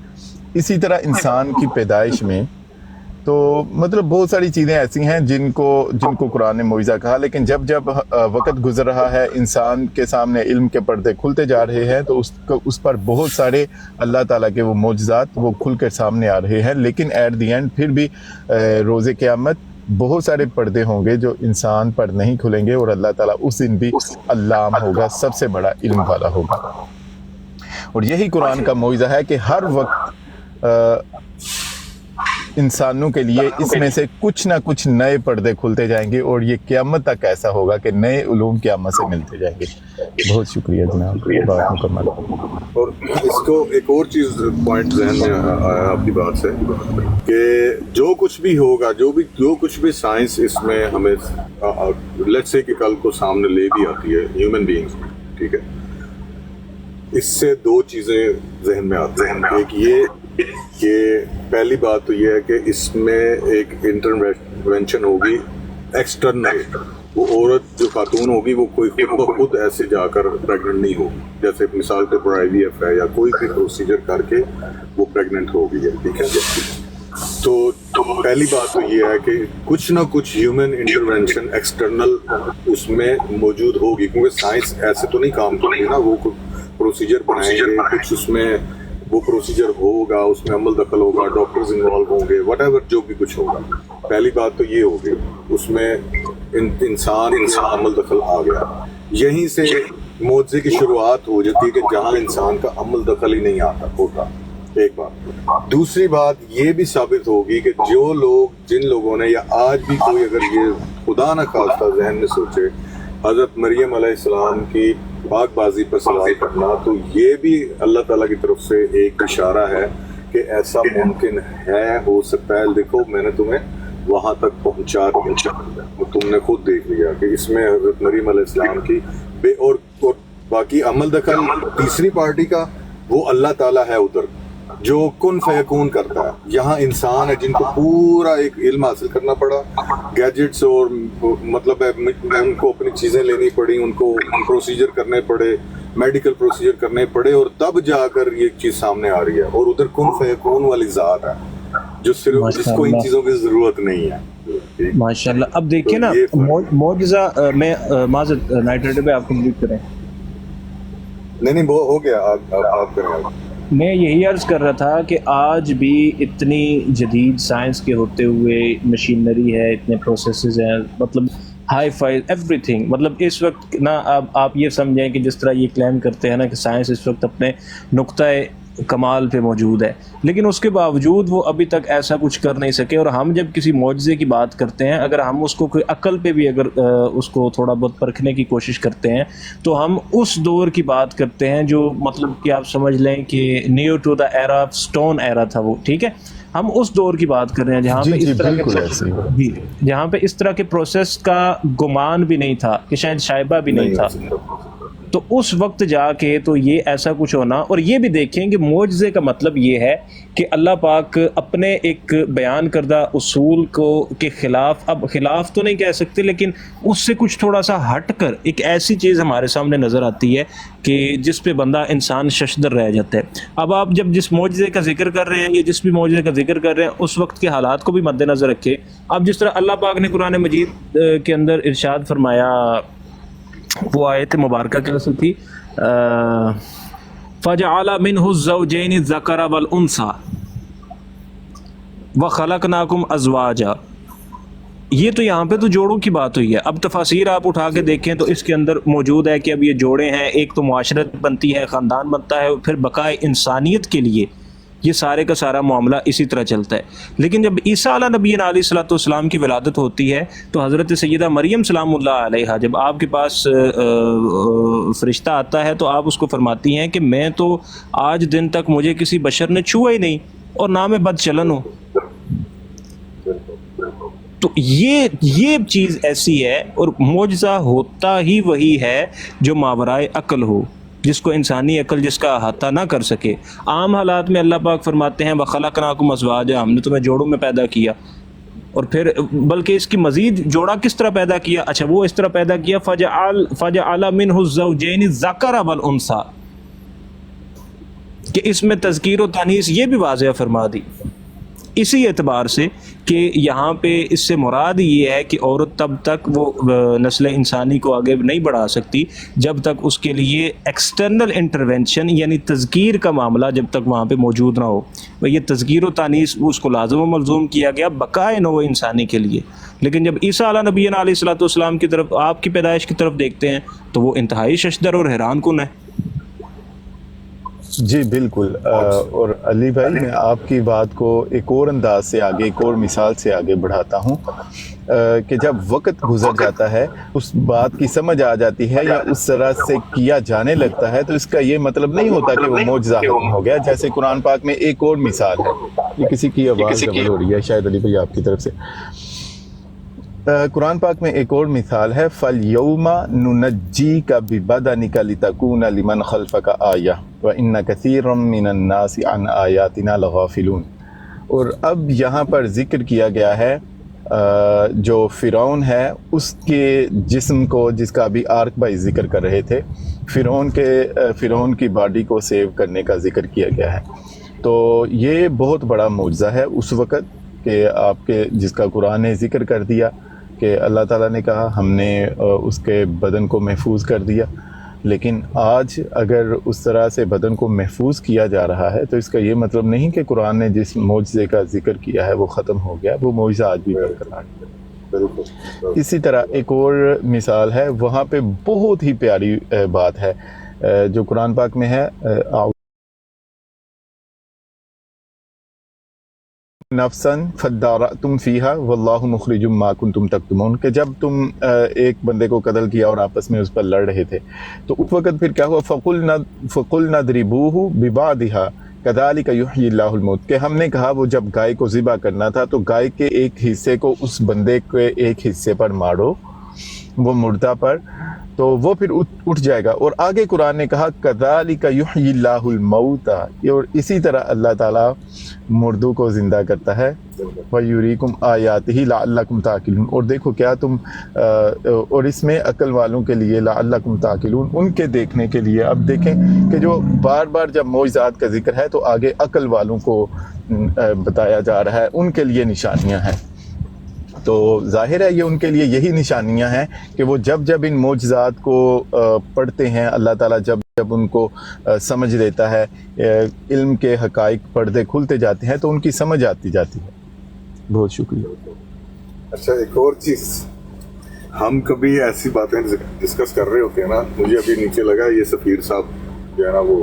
اسی طرح انسان کی پیدائش میں تو مطلب بہت ساری چیزیں ایسی ہیں جن کو قرآن نے معجزہ کہا, لیکن جب وقت گزر رہا ہے, انسان کے سامنے علم کے پردے کھلتے جا رہے ہیں, تو اس پر بہت سارے اللہ تعالیٰ کے وہ معجزات وہ کھل کر سامنے آ رہے ہیں. لیکن ایٹ دی اینڈ پھر بھی روز قیامت بہت سارے پردے ہوں گے جو انسان پر نہیں کھلیں گے, اور اللہ تعالیٰ اس دن بھی علام ہوگا, سب سے بڑا علم والا ہوگا. اور یہی قرآن کا معجزہ ہے کہ ہر وقت انسانوں کے لیے اس میں سے کچھ نہ کچھ نئے پردے کھلتے جائیں گے, اور یہ قیامت تک ایسا ہوگا کہ نئے علوم قیامت سے ملتے جائیں گے. بہت شکریہ جناب, بات مکمل. اور اس کو ایک اور چیز پوائنٹ ذہن میں آیا آپ کی بات سے کہ جو کچھ بھی ہوگا, جو کچھ بھی سائنس اس میں ہمیں لیٹس سے کہ کل کو سامنے لے بھی آتی ہے ہیومن بینگز, ٹھیک ہے, اس سے 2 چیزیں ذہن میں آتی ہیں. ایک یہ کہ پہلی بات تو یہ ہے کہ اس میں ایک انٹرونشن ہوگی ایکسٹرنل. وہ عورت جو خاتون ہوگی وہ کوئی خود ایسے جا کر پریگننٹ نہیں ہوگی, جیسے مثال کے پر IVF ہے یا کوئی بھی پروسیجر کر کے وہ پریگننٹ ہوگی, ٹھیک ہے. تو پہلی بات تو یہ ہے کہ کچھ نہ کچھ ہیومن انٹرونشن ایکسٹرنل اس میں موجود ہوگی, کیونکہ سائنس ایسے تو نہیں کام کرے گی نا, وہ پروسیجر بنائیں گے, کچھ اس میں وہ پروسیجر ہوگا, اس میں عمل دخل ہوگا, ڈاکٹرز انوالو ہوں گے, وٹ ایور جو بھی کچھ ہوگا. پہلی بات تو یہ ہوگی, اس میں انسان عمل دخل آ گیا. یہیں سے معجزے کی شروعات ہو جاتی ہے کہ جہاں انسان کا عمل دخل ہی نہیں ہوتا. ایک بات. دوسری بات یہ بھی ثابت ہوگی کہ جن لوگوں نے, یا آج بھی کوئی اگر یہ خدا نہ خواستہ ذہن میں سوچے حضرت مریم علیہ السلام کی پاک بازی پر سوال کرنا, تو یہ بھی اللہ تعالیٰ کی طرف سے ایک اشارہ ہے کہ ایسا ممکن ہے, ہو سکتا ہے. دیکھو میں نے تمہیں وہاں تک پہنچا دیا, تم نے خود دیکھ لیا کہ اس میں حضرت مریم علیہ السلام کی اور باقی عمل دخل تیسری پارٹی کا وہ اللہ تعالیٰ ہے ادھر جو کن فیکون کرتا ہے. یہاں انسان ہے جن کو پورا ایک علم حاصل کرنا پڑا, گیجٹس اور مطلب ہے ان کو اپنی چیزیں لینی پڑی, ان کو پروسیجر کرنے پڑے, میڈیکل پروسیجر کرنے پڑے, اور تب جا کر یہ چیز سامنے آ رہی ہے. اور ادھر کن فیکون والی ذات ہے جو صرف جس کو ان چیزوں کی ضرورت نہیں ہے. ماشاءاللہ. اب دیکھیں نا معجزہ میں معذرت نائٹ رائڈر پہ آپ کمپلیٹ کریں. نہیں وہ ہو گیا, آپ کریں. میں یہی عرض کر رہا تھا کہ آج بھی اتنی جدید سائنس کے ہوتے ہوئے مشینری ہے, اتنے پروسیسز ہیں, مطلب ہائی فائی ایوری تھنگ, مطلب اس وقت نا آپ یہ سمجھیں کہ جس طرح یہ کلیم کرتے ہیں نا کہ سائنس اس وقت اپنے نقطۂ کمال پہ موجود ہے، لیکن اس کے باوجود وہ ابھی تک ایسا کچھ کر نہیں سکے. اور ہم جب کسی معجزے کی بات کرتے ہیں، اگر ہم اس کو کوئی عقل پہ بھی اگر اس کو تھوڑا بہت پرکھنے کی کوشش کرتے ہیں تو ہم اس دور کی بات کرتے ہیں جو مطلب کہ آپ سمجھ لیں کہ new to the era of stone era تھا وہ، ٹھیک ہے. ہم اس دور کی بات کر رہے ہیں جہاں پہ اس طرح کے جہاں پہ اس طرح کے پروسیس کا گمان بھی نہیں تھا، کہ شاید شائبہ بھی نہیں تھا. تو اس وقت جا کے تو یہ ایسا کچھ ہونا. اور یہ بھی دیکھیں کہ معجزے کا مطلب یہ ہے کہ اللہ پاک اپنے ایک بیان کردہ اصول کو کے خلاف، اب خلاف تو نہیں کہہ سکتے لیکن اس سے کچھ تھوڑا سا ہٹ کر ایک ایسی چیز ہمارے سامنے نظر آتی ہے کہ جس پہ بندہ انسان ششدر رہ جاتا ہے. اب آپ جب جس معجزے کا ذکر کر رہے ہیں یا جس بھی معجزے کا ذکر کر رہے ہیں اس وقت کے حالات کو بھی مد نظر رکھے. اب جس طرح اللہ پاک نے قرآن مجید کے اندر ارشاد فرمایا، وہ آیت مبارکہ کیسے تھی، فَجَعَلَ مِنْهُ الزَّوْجَيْنِ الذَّكَرَ وَالْأُنْثَى وَخَلَقْنَاكُمْ أَزْوَاجًا. یہ تو یہاں پہ تو جوڑوں کی بات ہوئی ہے. اب تفاسیر آپ اٹھا کے دیکھیں تو اس کے اندر موجود ہے کہ اب یہ جوڑے ہیں، ایک تو معاشرت بنتی ہے، خاندان بنتا ہے، پھر بقائے انسانیت کے لیے یہ سارے کا سارا معاملہ اسی طرح چلتا ہے. لیکن جب عیسیٰ علیہ نبی علیہ الصلوۃ والسلام کی ولادت ہوتی ہے تو حضرت سیدہ مریم سلام اللہ علیہا جب آپ کے پاس فرشتہ آتا ہے تو آپ اس کو فرماتی ہیں کہ میں تو آج دن تک مجھے کسی بشر نے چھوا ہی نہیں اور نہ میں بد چلن ہوں. تو یہ چیز ایسی ہے، اور معجزہ ہوتا ہی وہی ہے جو ماورائے عقل ہو، جس کو انسانی عقل جس کا احاطہ نہ کر سکے. عام حالات میں اللہ پاک فرماتے ہیں وَخَلَقْنَاكُمْ أَزْوَاجًا، ہم نے تمہیں جوڑوں میں پیدا کیا. اور پھر بلکہ اس کی مزید جوڑا کس طرح پیدا کیا، اچھا وہ اس طرح پیدا کیا فَجَعَلَ مِنْهُ الزَّوْجَيْنِ الذَّكَرَ وَالْأُنْثَى، کہ اس میں تذکیر و تانیث یہ بھی واضح فرما دی اسی اعتبار سے کہ یہاں پہ اس سے مراد یہ ہے کہ عورت تب تک وہ نسل انسانی کو آگے نہیں بڑھا سکتی جب تک اس کے لیے ایکسٹرنل انٹرونشن یعنی تذکیر کا معاملہ جب تک وہاں پہ موجود نہ ہو. یہ تذکیر و تانیث اس کو لازم و ملزوم کیا گیا بقائے نوع انسانی کے لیے. لیکن جب عیسیٰ علیہ نبی علیہ الصلوۃ والسلام کی طرف آپ کی پیدائش کی طرف دیکھتے ہیں تو وہ انتہائی ششدر اور حیران کن ہے. جی بالکل. اور علی بھائی میں آپ کی بات کو ایک اور انداز سے آگے، ایک اور مثال سے آگے بڑھاتا ہوں کہ جب وقت گزر جاتا ہے اس بات کی سمجھ آ جاتی ہے یا اس طرح سے کیا جانے لگتا ہے تو اس کا یہ مطلب نہیں ہوتا کہ وہ معجزہ ختم ہو گیا. جیسے قرآن پاک میں ایک اور مثال ہے، یہ کسی کی آواز ڈبل ہو رہی ہے شاید علی بھائی آپ کی طرف سے. قرآن پاک میں ایک اور مثال ہے فَالْيَوْمَ نُنَجِّيكَ بِبَدَنِكَ لِتَكُونَ لِمَنْ خَلْفَكَ آیَةً وَإِنَّ كَثِيرًا مِّنَ النَّاسِ عَنْ آیَاتِنَا لَغَافِلُونَ. اور اب یہاں پر ذکر کیا گیا ہے جو فرعون ہے اس کے جسم کو، جس کا ابھی آرک بھائی ذکر کر رہے تھے، فرعون کی باڈی کو سیو کرنے کا ذکر کیا گیا ہے. تو یہ بہت بڑا معجزہ ہے اس وقت کہ آپ کے جس کا قرآن نے ذکر کر دیا کہ اللہ تعالیٰ نے کہا ہم نے اس کے بدن کو محفوظ کر دیا. لیکن آج اگر اس طرح سے بدن کو محفوظ کیا جا رہا ہے تو اس کا یہ مطلب نہیں کہ قرآن نے جس معجزے کا ذکر کیا ہے وہ ختم ہو گیا، وہ معجزہ آج بھی برقرار ہے. اسی طرح ایک اور مثال ہے، وہاں پہ بہت ہی پیاری بات ہے جو قرآن پاک میں ہے، نفسن فدارتم فیہا واللہ مخرج ما کنتم تکتمون، کہ جب تم ایک بندے کو قتل کیا اور آپس میں اس پر لڑ رہے تھے تو اس وقت پھر کیا ہوا، فقلنا اضربوہ ببعضھا کذالک یحیی اللہ الموت، کہ ہم نے کہا وہ جب گائے کو ذبح کرنا تھا تو گائے کے ایک حصے کو اس بندے کے ایک حصے پر مارو، وہ مردہ پر، تو وہ پھر اٹھ جائے گا. اور آگے قرآن نے کہا کذالک یحیی اللہ الموت، اور اسی طرح اللہ تعالیٰ مردوں کو زندہ کرتا ہے. وَیُریکم آیاتہ لعلکم تعقلون، اور دیکھو کیا تم، اور اس میں عقل والوں کے لیے لعلکم تعقلون، ان کے دیکھنے کے لیے. اب دیکھیں کہ جو بار بار جب معجزات کا ذکر ہے تو آگے عقل والوں کو بتایا جا رہا ہے، ان کے لیے نشانیاں ہیں. تو ظاہر ہے یہ ان کے لیے یہی نشانیاں ہیں کہ وہ جب جب ان معجزات کو پڑھتے ہیں، اللہ تعالیٰ جب جب ان کو سمجھ دیتا ہے، علم کے حقائق پردے کھلتے جاتے ہیں تو ان کی سمجھ آتی جاتی ہے. بہت شکریہ. اچھا ایک اور چیز، ہم کبھی ایسی باتیں ڈسکس کر رہے ہوتے ہیں نا، مجھے ابھی نیچے لگا یہ سفیر صاحب جو ہے نا وہ